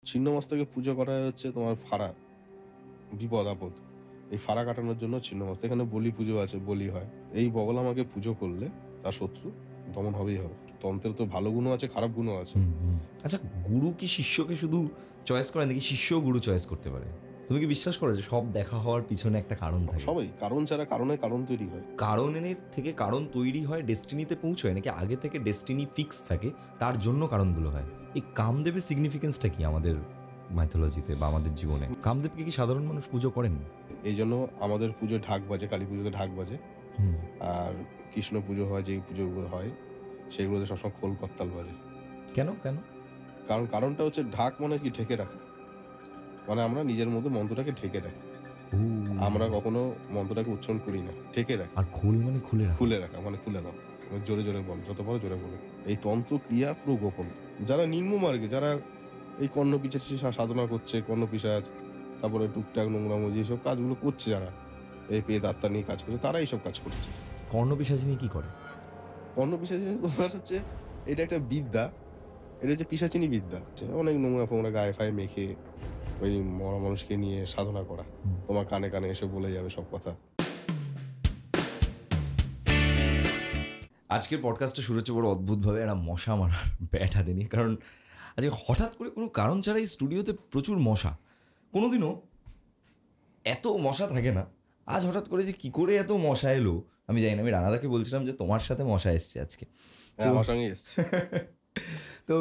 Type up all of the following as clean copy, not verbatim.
ছিন্নমস্তাকে পুজো করা হচ্ছে তোমার ফাঁড়া, বিপদ আপদ। এই ফাঁড়া কাটানোর জন্য ছিন্নমস্তা। এখানে বলি পুজো আছে, বলি হয়। এই বগলামাকে পুজো করলে তার শত্রু দমন হবেই হবে। তন্ত্রের তো ভালো গুণও আছে, খারাপ গুণও আছে। আচ্ছা, গুরু কি শিষ্যকে শুধু চয়েস করে নাকি শিষ্যও গুরু চয়েস করতে পারে? তুমি কি বিশ্বাস করো যে সব দেখা হওয়ার পিছনে একটা কারণ থাকে? সবাই কারণ ছাড়া কারণ তৈরি হয়। কারণের থেকে কারণ তৈরি হয়, ডেস্টিনিতে পৌঁছয়, নাকি আগে থেকে ডেস্টিনি ফিক্স থাকে তার জন্য কারণগুলো হয়? এই কামদেবের সিগনিফিকেন্সটা কি আমাদের মাইথোলজিতে বা আমাদের জীবনে? কামদেবকে কি সাধারণ মানুষ পুজো করেন? এই জন্য আমাদের পুজো ঢাক বাজে, কালী পুজোতে ঢাক বাজে। আর কৃষ্ণ পুজো হয়, যেই পুজোগুলো হয় সেগুলোতে সবসময় খোল করতাল বাজে। কেন কেন? কারণটা হচ্ছে ঢাক মানে কি ঢেকে রাখা, মানে আমরা নিজের মধ্যে মন্ত্রটাকে ঢেকে রাখি। আমরা কখনো মন্ত্রটাকে উচ্চারণ করি না, ঢেকে রাখি। আর খোল মানে খুলে রাখা? খুলে রাখা মানে খুলে দাও, জোরে জোরে বল, যত পারো জোরে বলো। এই তন্ত্র ক্রিয়া পুরো গোপন। যারা নিম্ন মার্গে, যারা এই কর্ণ পিশাচি সাধনা করছে, কর্ণ পিশাচ, তারপরে টুকটাক নোংরামো যেসব কাজগুলো করছে, যারা এই পেট আত্মা নিয়ে কাজ করছে, তারা এইসব কাজ করছে। কর্ণ পিশাচিনী কি করে? কর্ণ পিশাচিনী তোমার হচ্ছে, এটা একটা বিদ্যা, এটা হচ্ছে পিশাচিনী বিদ্যা। অনেক নোংরা ফোংরা গায়ে ফায়ে মেখে ওই মরা মানুষকে নিয়ে সাধনা করা। তোমার কানে কানে এসে বলে যাবে সব কথা। আজকের পডকাস্টটা শুরু হচ্ছে বড় অদ্ভুতভাবে একটা মশা মারার ব্যাট হাতে নিয়ে। কারণ আজকে হঠাৎ করে কোনো কারণ ছাড়াই স্টুডিওতে প্রচুর মশা। কোনোদিনও এত মশা থাকে না। আজ হঠাৎ করে যে কী করে এত মশা এলো আমি জানি না। আমি রানাদাকে বলছিলাম যে তোমার সাথে মশা এসছে আজকে। আমার সঙ্গে এসছে। তো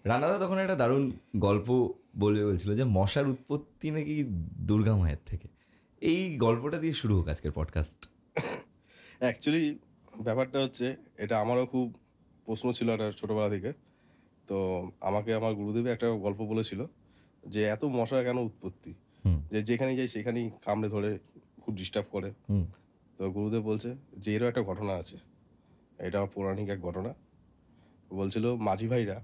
রানাদা তখন একটা দারুণ গল্প বলছিল যে মশার উৎপত্তি নাকি দুর্গা মায়ের থেকে। এই গল্পটা দিয়ে শুরু হোক আজকের পডকাস্ট। অ্যাকচুয়ালি ব্যাপারটা হচ্ছে, এটা আমারও খুব প্রশ্ন ছিল একটা ছোটোবেলা থেকে। তো আমাকে আমার গুরুদেবী একটা গল্প বলেছিল যে এত মশা কেন উৎপত্তি, যে যেখানে যাই সেখানেই কামড়ে ধরে, খুব ডিস্টার্ব করে। তো গুরুদেব বলছে যে এরও একটা ঘটনা আছে, এটা পৌরাণিক এক ঘটনা। বলছিল মাঝি ভাইরা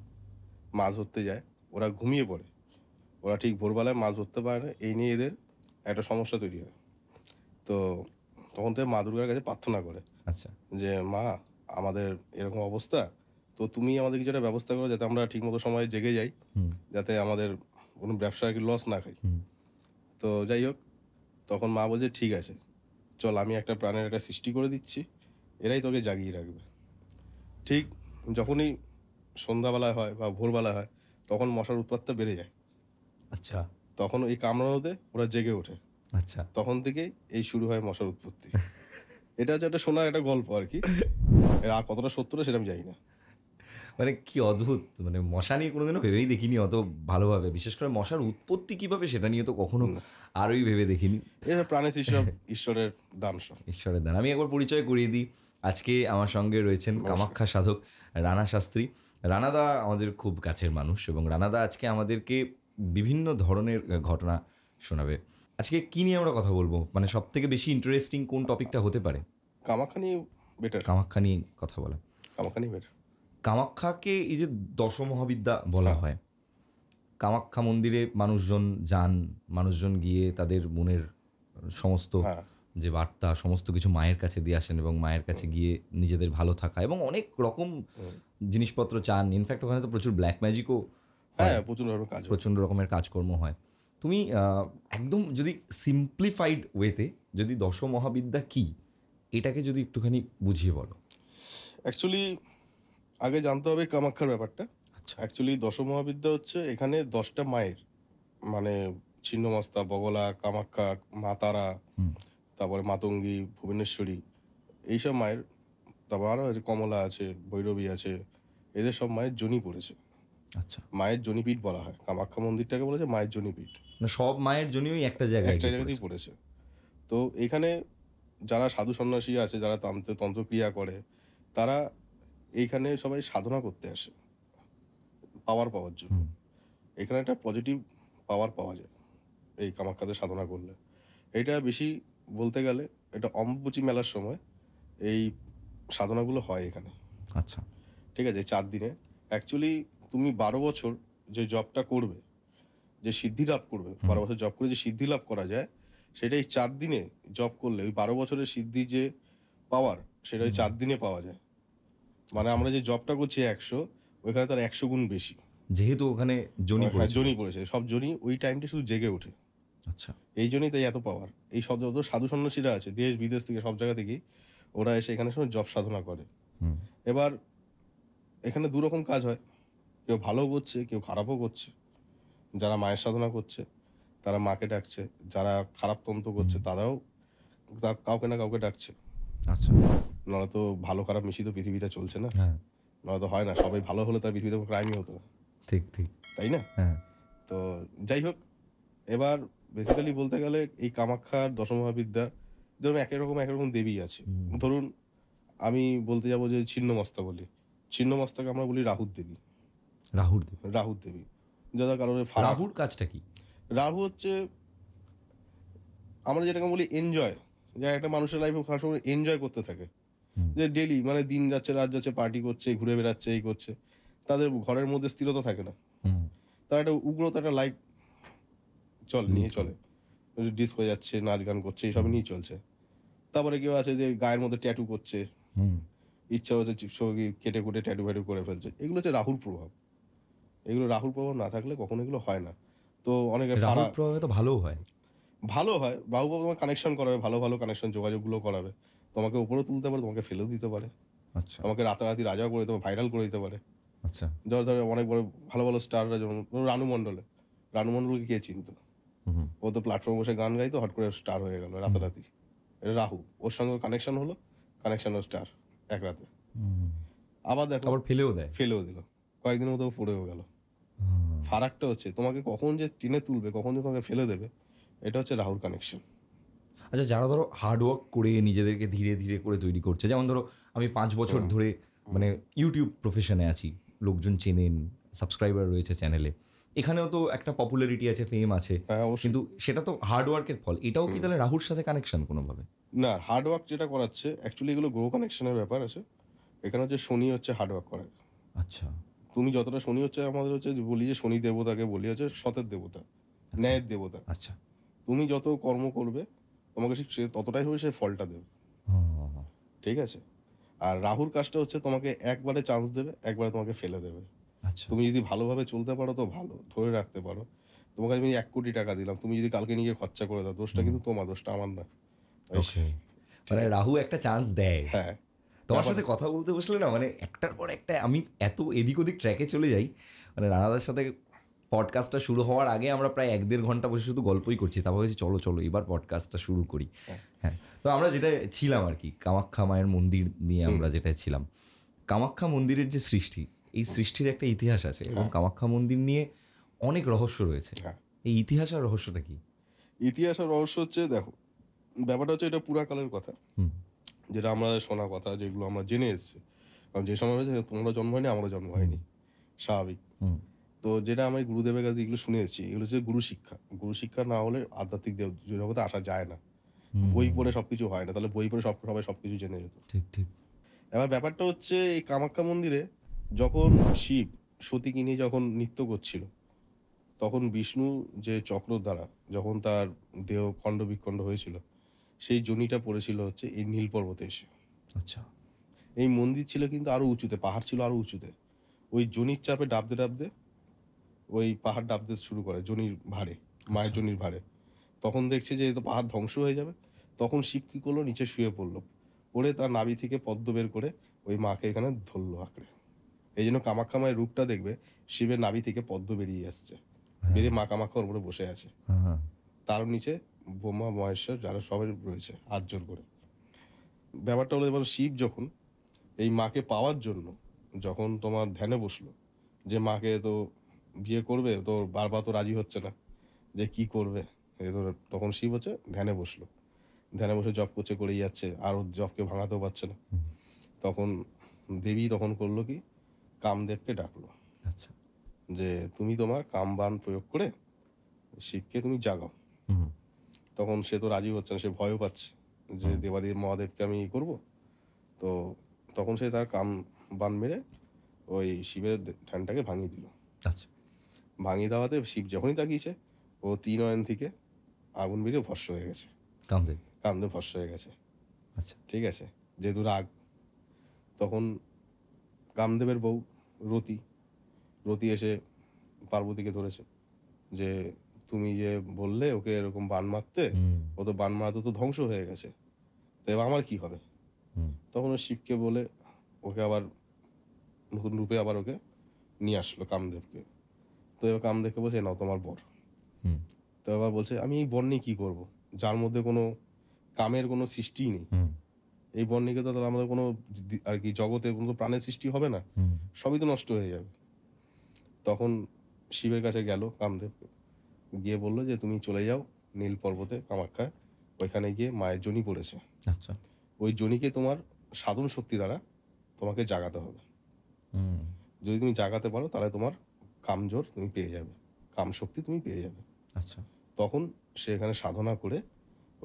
মাছ ধরতে যায়, ওরা ঘুমিয়ে পড়ে, ওরা ঠিক ভোরবেলায় মাছ ধরতে পারে না, এই নিয়ে এদের একটা সমস্যা তৈরি হয়। তো তখন থেকে মা দুর্গার কাছে প্রার্থনা করে, আচ্ছা, যে মা আমাদের এরকম অবস্থা, তো তুমি আমাদের কিছু একটা ব্যবস্থা করো যাতে আমরা ঠিকমতো সময় জেগে যাই, যাতে আমাদের কোনো ব্যবসা আর কি লস না খাই। তো যাই হোক, তখন মা বলছে ঠিক আছে চল, আমি একটা প্রাণের একটা সৃষ্টি করে দিচ্ছি, এরাই তোকে জাগিয়ে রাখবে। ঠিক যখনই সন্ধ্যাবেলায় হয় বা ভোরবেলায় হয়, তখন মশার উৎপাতটা বেড়ে যায়। আচ্ছা, তখন এই কামড়ানোতে ওরা জেগে ওঠে। আচ্ছা, তখন থেকেই এই শুরু হয় মশার উৎপত্তি। এটা হচ্ছে একটা শোনা একটা গল্প আর কি, এর আর কতটা সত্যটা সেটা আমি জানি না। মানে কি অদ্ভুত, মানে মশা নিয়ে কোনোদিনও ভেবেই দেখিনি অত ভালোভাবে। বিশেষ করে মশার উৎপত্তি কিভাবে সেটা নিয়ে তো কখনো আরোই ভেবে দেখিনি। এটা প্রাণের সৃষ্টি, ঈশ্বরের দান, ঈশ্বরের দান। আমি একবার পরিচয় করিয়ে দিই। আজকে আমার সঙ্গে রয়েছেন কামাখ্যা সাধক রানা শাস্ত্রী। রানাদা আমাদের খুব কাছের মানুষ এবং রানাদা আজকে আমাদেরকে বিভিন্ন ধরনের ঘটনা শোনাবে। আজকে কি নিয়ে আমরা কথা বলবো, মানে সব থেকে বেশি ইন্টারেস্টিং কোন টপিকটা হতে পারে? কামাখ্যা নিয়ে বেটার। কামাখ্যা নিয়ে কথা বলা। কামাখ্যা নিয়ে বেটার। কামাখ্যাকে এই যে দশমহাবিদ্যা বলা হয়, কামাখ্যা মন্দিরে মানুষজন যান, মানুষজন গিয়ে তাদের মনের সমস্ত যে বার্তা সমস্ত কিছু মায়ের কাছে দিয়ে আসেন এবং মায়ের কাছে গিয়ে নিজেদের ভালো থাকা এবং অনেক রকম জিনিসপত্র চান। ইনফ্যাক্ট ওখানে তো প্রচুর ব্ল্যাক ম্যাজিকও, প্রচণ্ড রকমের কাজকর্ম হয়। তুমি একদম যদি সিম্পলিফাইড ওয়েতে যদি দশমহাবিদ্যা কি, এটাকে যদি একটুখানি বুঝিয়ে বলো। অ্যাকচুয়ালি আগে জানতে হবে কামাখ্যার ব্যাপারটা। অ্যাকচুয়ালি দশমহাবিদ্যা হচ্ছে এখানে 10টা মায়ের, মানে ছিন্নমস্তা, বগলা, কামাখ্যা, মা তারা, তারপরে মাতঙ্গী, ভুবনেশ্বরী, এইসব মায়ের, তারপর আরও আছে কমলা আছে, ভৈরবী আছে, এদের সব মায়ের জনি পড়েছে। আচ্ছা, মায়ের জনিপীঠ বলা হয় কামাখ্যা মন্দিরটাকে, বলেছে মায়ের জনিপীঠ। সব মায়ের জন্যই একটা জায়গাতেই পড়েছে। তো এখানে যারা সাধু সন্ন্যাসী আছে, যারা তন্ত্রক্রিয়া করে, তারা এইখানে সবাই সাধনা করতে আসে পাওয়ার পাওয়ার জন্য। এখানে একটা পজিটিভ পাওয়ার পাওয়া যায় এই কামাখ্যাতে সাধনা করলে। এটা বেশি বলতে গেলে এটা অম্বুবাচী মেলার সময় এই সাধনাগুলো হয় এখানে। আচ্ছা, ঠিক আছে, 4 দিনে। অ্যাকচুয়ালি তুমি 12 বছর যে জবটা করবে, যে সিদ্ধি লাভ করবে, 12 বছর জব করে যে সিদ্ধি লাভ করা যায়, সেটা এই 4 দিনে জব করলে ওই 12 বছরের সিদ্ধি যে পাওয়ার, সেটা ওই 4 দিনে পাওয়া যায়। মানে আমরা যে জবটা করছি 100, ওইখানে তার 100 গুণ বেশি। যেহেতু ওখানে জনি হ্যাঁ, পড়েছে। জনি পড়েছে, সব জনি ওই টাইমটা শুধু জেগে ওঠে। আচ্ছা। এই জন্যই তাই এত পাওয়ার। এই সব যত সাধু সন্ন্যাসীরা আছে দেশ বিদেশ থেকে সব জায়গা থেকেই ওরা এসে এখানে সময় জপ সাধনা করে। হুম। এবার এখানে দু রকম কাজ হয়, কেউ ভালো করছে, কেউ খারাপও করছে। যারা মায়ের সাধনা করছে তারা মাকে ডাকছে, যারা খারাপ তন্ত্র করছে তারাও কাউকে না কাউকে ডাকছে। আচ্ছা। নাহলে তো ভালো খারাপ মিশিয়ে তো পৃথিবীটা চলছে না। হ্যাঁ, নাহলে তো হয় না, সবাই ভালো হলে তার পৃথিবীতে ক্রাইমই হতো না, ঠিক, ঠিক। তাই না? হ্যাঁ। তো যাই হোক, এবার বেসিক্যালি বলতে গেলে এই কামাখ্যার দশমহাবিদ্যা যেরকম এক রকম দেবী আছে। ধরুন আমি বলতে যাবো যে ছিন্নমস্তা বলি, ছিন্নমস্তাকে আমরা বলি রাহুর দেবী। রাহুর দেব। রাহুর দেবী যারা কারণে ফারাক। রাহুর কাজটা কি? রাহু হচ্ছে আমরা যেটাকে বলি এনজয়, যা একটা মানুষের লাইফে সবসময় এনজয় করতে থাকে, হুম। যে ডেলি মানে দিন যাচ্ছে রাত যাচ্ছে পার্টি করছে ঘুরে বেড়াচ্ছে এই করছে, তাদের ঘরের মধ্যে স্থিরতা থাকে না, হুম। তারা একটা উগ্রতা একটা লাইফ নিয়ে লিড চলে, ডিস্কো যাচ্ছে নাচ গান করছে এইসব নিয়ে চলছে। তারপরে কেউ আছে যে গায়ের মধ্যে ট্যাটু করছে, হুম। ইচ্ছা হচ্ছে ছবি কেটে কুটে ট্যাটু ফ্যাটু করে ফেলছে। এগুলো হচ্ছে রাহুর প্রভাব। এগুলো রাহুর প্রভাব না থাকলে কখনো এগুলো হয় না। তো অনেকে রাহুর প্রভাবে তো ভালোও হয়। ভালো হয়, বাহু বাবু তোমার কানেকশন করাবে, ভালো ভালো কানেকশন যোগাযোগগুলো করাবে, তোমাকে উপরেও তুলতে পারে, তোমাকে ফেলেও দিতে পারে, আচ্ছা, তোমাকে রাতারাতি রাজা করে দিতে পারে, ভাইরাল করে দিতে পারে। আচ্ছা। ধরো অনেক বড় ভালো ভালো স্টাররা, যেমন ধরো রানু মণ্ডলে, রানু মণ্ডলকে কে চিনতো? হুম। ও তো প্ল্যাটফর্মে বসে গান গাইতো, হট করে স্টার হয়ে গেল রাতারাতি। এটা রাহু, ওর সঙ্গে কানেকশন হলো, কানেকশন ও স্টার এক রাতে। হুম। আবার দেখো আবার ফেলেও দেয়। ফেলেও দিল, কয়েকদিনের মতো ও পড়েও গেল। হুম। ফারাকটা হচ্ছে তোমাকে কখন যে টেনে তুলবে, কখন যে তোমাকে ফেলে দেবে, এটা হচ্ছে রাহুর কানেকশন। আচ্ছা, যারা ধরো হার্ড ওয়ার্ক করে নিজেদেরকে ধীরে ধীরে করে তৈরি করছে, যেমন ধরো আমি 5 বছর ধরে মানে ইউটিউব প্রফেশনে আছি, লোকজন চেনেন, সাবস্ক্রাইবার রয়েছে চ্যানেলে, এখানেও তো একটা পপুলারিটি আছে, ফেম আছে, হ্যাঁ অবশ্যই। কিন্তু সেটা তো হার্ড ওয়ার্কের ফল। এটাও কি তাহলে রাহুর সাথে কানেকশন কোনোভাবে? না, হার্ড ওয়ার্ক যেটা করাচ্ছে অ্যাকচুয়ালি এগুলো গ্রহ কানেকশনের ব্যাপার আছে। এখানে হচ্ছে শনি হচ্ছে হার্ড ওয়ার্ক করায়। আচ্ছা। তুমি যতটা শনি হচ্ছে আমাদের হচ্ছে বলি যে শনি দেবতাকে বলি হচ্ছে সতের দেবতা, ন্যায়ের দেবতা। আচ্ছা। তুমি যত কর্ম করবে তোমাকে ঠিক সে ততটাই হবে সে ফলটা দেবে, হুম। ঠিক আছে? আর রাহুর কাজটা হচ্ছে তোমাকে একবারে চান্স দেবে, একবারে তোমাকে ফেলে দেবে। আচ্ছা। তুমি যদি ভালোভাবে চলতে পারো তো ভালো, ধরে রাখতে পারো। তোমাকে আমি 1 কোটি টাকা দিলাম, তুমি যদি কালকে নিয়ে খরচা করে দাও, দোষটা কিন্তু তোমার, দোষটা আমার না। ওকে, মানে রাহু একটা চান্স দেয়। হ্যাঁ, তোমার সাথে কথা বলতে বসলে না মানে একটার পর একটা আমি এত এদিক ওদিক ট্র্যাকে চলে যাই। মানে রানাদার সাথে পডকাস্টটা শুরু হওয়ার আগে আমরা প্রায় 1-1.5 ঘন্টা বসে শুধু গল্পই করছি, তারপর বলছি চলো চলো এবার পডকাস্টটা শুরু করি। হ্যাঁ, তো আমরা যেটা ছিলাম আর কি, কামাখ্যা মায়ের মন্দির নিয়ে আমরা যেটা ছিলাম। কামাখ্যা মন্দিরের যে সৃষ্টি, এই সৃষ্টির একটা ইতিহাস আছে এবং কামাখ্যা মন্দির নিয়ে অনেক রহস্য রয়েছে। হ্যাঁ। এই ইতিহাস আর রহস্যটা কি? ইতিহাস আর রহস্য হচ্ছে, দেখো ব্যাপারটা হচ্ছে এটা পুরাকালের কথা, হুম। যেটা আমরা শোনা কথা, যেগুলো আমরা জেনে এসেছি। কারণ যে সময় হয়েছে তোমরা জন্ম হয়নি, আমারও জন্ম হয়নি, স্বাভাবিক। হুম। তো যেটা আমি গুরুদেবের কাছে এগুলো শুনে এসেছি, এগুলো হচ্ছে গুরু শিক্ষা। গুরু শিক্ষা না হলে আধ্যাত্মিক জগতে আসা যায় না। বই পড়ে সবকিছু হয় না, তাহলে বই পড়ে সবাই সবকিছু জেনে যেত। ঠিক, ঠিক। এবার ব্যাপারটা হচ্ছে এই কামাখ্যা মন্দিরে যখন শিব সতীকে নিয়ে যখন নৃত্য করছিল, তখন বিষ্ণু যে চক্র দ্বারা যখন তার দেহ খণ্ড বিখণ্ড হয়েছিল, সেই জনিটা পড়েছিল হচ্ছে এই নীল পর্বতে এসে। আচ্ছা। এই মন্দির ছিল কিন্তু আরো উঁচুতে, পাহাড় ছিল আরো উঁচুতে। ওই জনির চাপে ডাবতে ডাবতে ওই পাহাড় ডাবতে শুরু করে জনির ভারে, মায়ের জনির ভারে। তখন দেখছে যে এ তো পাহাড় ধ্বংস হয়ে যাবে, তখন শিব কি করলো, নিচে শুয়ে পড়লো, পড়ে তার নাভি থেকে পদ্ম বের করে ওই মাকে এখানে ধরলো আঁকড়ে। এই জন্য কামাখ্যা মায়ের রূপটা দেখবে, শিবের নাভি থেকে পদ্ম বেরিয়ে আসছে, বেরিয়ে মা কামাখ্যা ওর উপরে বসে আছে, হ্যাঁ। তার নিচে ব্রহ্মা মহেশ্বর যারা সবাই রয়েছে হাত জোর করে। ব্যাপারটা হলো এবার শিব যখন এই মাকে পাওয়ার জন্য যখন তোমার ধ্যানে বসলো, যে মাকে তো বিয়ে করবে, তো বারবার তো রাজি হচ্ছে না যে কি করবে, তখন শিব হচ্ছে ধ্যানে বসলো, ধ্যানে বসে জপ করছে, করেই যাচ্ছে, আর ওর জপকে ভাঙাতেও পারছে না। তখন দেবী তখন করলো কি, কামদেবকে ডাকলো, আচ্ছা। যে তুমি তোমার কামবান প্রয়োগ করে শিবকে তুমি জাগাও। হুম। তখন সে তো রাজি হচ্ছে না, সে ভয়ও পাচ্ছে যে দেবাদেব মহাদেবকে আমি করব। তো তখন সে তার কাম বান মেরে ওই শিবের ধ্যানটাকে ভাঙিয়ে দিল। আচ্ছা। ভাঙিয়ে দেওয়াতে শিব যখনই তাকিয়েছে, ও 3 নয়ন থেকে আগুন বেরিয়ে ভস্ম হয়ে গেছে, কামদেব। কামদেব ভস্ম হয়ে গেছে। আচ্ছা। ঠিক আছে, যেহেতু রাগ, তখন কামদেবের বউ রতি এসে পার্বতীকে ধরেছে যে তুমি যে বললে ওকে এরকম বান মারতে, ও তো বান মারাতে তো ধ্বংস হয়ে গেছে, তো এবার আমার কি হবে? তখন ও শিবকে বলে ওকে আবার নতুন রূপে আবার ওকে নিয়ে আসলো কামদেবকে। তো এবার কামদেবকে বলছে নাও তোমার বর। তো এবার বলছে আমি এই বর নিয়ে কি করবো, যার মধ্যে কোনো কামের কোনো সৃষ্টিই নেই। এই বর নিয়ে তো তাহলে আমাদের কোনো আর কি জগতে কোনো প্রাণের সৃষ্টি হবে না, সবই তো নষ্ট হয়ে যাবে। তখন শিবের কাছে গেল কামদেব, গিয়ে বললো যে তুমি চলে যাও নীল পর্বতে কামাখ্যায়, ওইখানে গিয়ে মায়ের জনি পড়েছে, আচ্ছা, ওই জনিকে তোমার সাধন শক্তি দ্বারা তোমাকে জাগাতে হবে। যদি তুমি জাগাতে পারো তাহলে তোমার কামজোর তুমি পেয়ে যাবে, কাম শক্তি তুমি পেয়ে যাবে। আচ্ছা, তখন সে এখানে সাধনা করে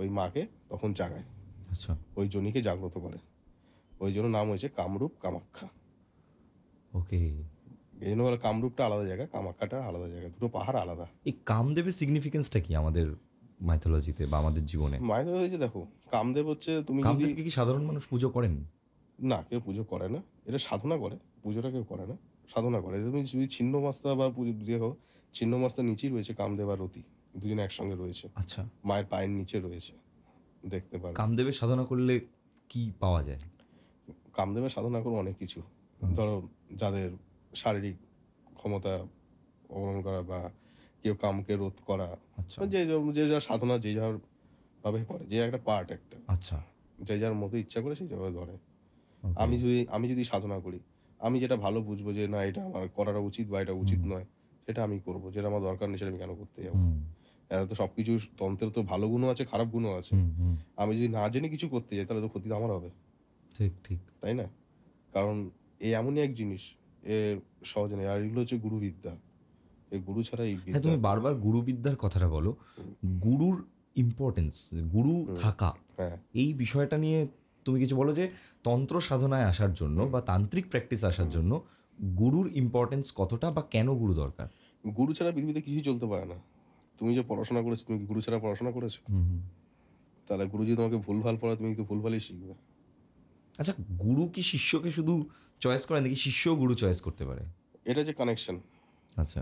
ওই মাকে তখন জাগায়, আচ্ছা, ওই জনিকে জাগ্রত করে। ওই জন্য নাম হয়েছে কামরূপ কামাখ্যা। ওকে। এই জন্য বলে কামরূপটা আলাদা জায়গা, কামাখ্যাটা আলাদা জায়গা, দুটো পাহাড় আলাদা। এই কামদেবের সিগনিফিকেন্সটা কি আমাদের মাইথোলজিতে বা আমাদের জীবনে? মায়ের হয়েছে দেখো, কামদেব হচ্ছে তুমি যদি কামদেবকে কি সাধারণ মানুষ পুজো করেন? না, কেউ পুজো করে না, এটা সাধনা করে, পুজোটা কেউ করে না, সাধনা করে। তুমি যদি ছিন্নমস্তা বা পুজো দেখো, ছিন্নমস্তার নিচেই রয়েছে কামদেব আর রতি, দুজনে একসঙ্গে রয়েছে, আচ্ছা, মায়ের পায়ের নিচে রয়েছে, দেখতে পারো। কামদেবের সাধনা করলে কি পাওয়া যায়? কামদেবের সাধনা করো অনেক কিছু, ধরো যাদের শারীরিক ক্ষমতা অবলম্বন করা বা কেউ কামকে রোধ করা, আচ্ছা, যে যে যার সাধনা যে যার ভাবে করে, যে একটা পার্ট একটা, আচ্ছা, যে যার মতো ইচ্ছা করে সেই যেভাবে ধরে। okay, আমি যদি সাধনা করি, আমি যেটা ভালো বুঝবো যে না এটা আমার করাটা উচিত বা এটা উচিত নয়, সেটা আমি করব। যেটা আমার দরকার নেই সেটা আমি কেন করতে যাবো? এরা তো সবকিছু, তন্ত্রের তো ভালো গুণও আছে, খারাপ গুণও আছে। আমি যদি না জেনে কিছু করতে যাই তাহলে তো ক্ষতি তো আমার হবে, ঠিক, ঠিক, তাই না? কারণ এই এমনই এক জিনিস, এ সহজে নেই। আর এগুলো হচ্ছে গুরুবিদ্যা, এই গুরু ছাড়া এই হ্যাঁ, বিদ্যা। তুমি বারবার গুরুবিদ্যার কথাটা বলো। গুরুর ইম্পর্টেন্স, গুরু থাকা, হ্যাঁ, এই বিষয়টা নিয়ে তুমি কিছু বলো যে তন্ত্র সাধনায় আসার জন্য বা তান্ত্রিক প্র্যাকটিস আসার জন্য গুরুর ইম্পর্টেন্স কতটা বা কেন গুরু দরকার? গুরু ছাড়া পৃথিবীতে কিছুই চলতে পারে না। তুমি যে পড়াশোনা করেছো, তুমি কি গুরু ছাড়া পড়াশোনা করেছো? তাহলে গুরু যদি তোমাকে ভুলভাল পড়ায়, তুমি কিন্তু ভুলভালই শিখবে। আচ্ছা, গুরু কি শিষ্যকে শুধু চয়েস করে নাকি শিষ্যও গুরু চয়েস করতে পারে? এটা যে কানেকশন, আচ্ছা,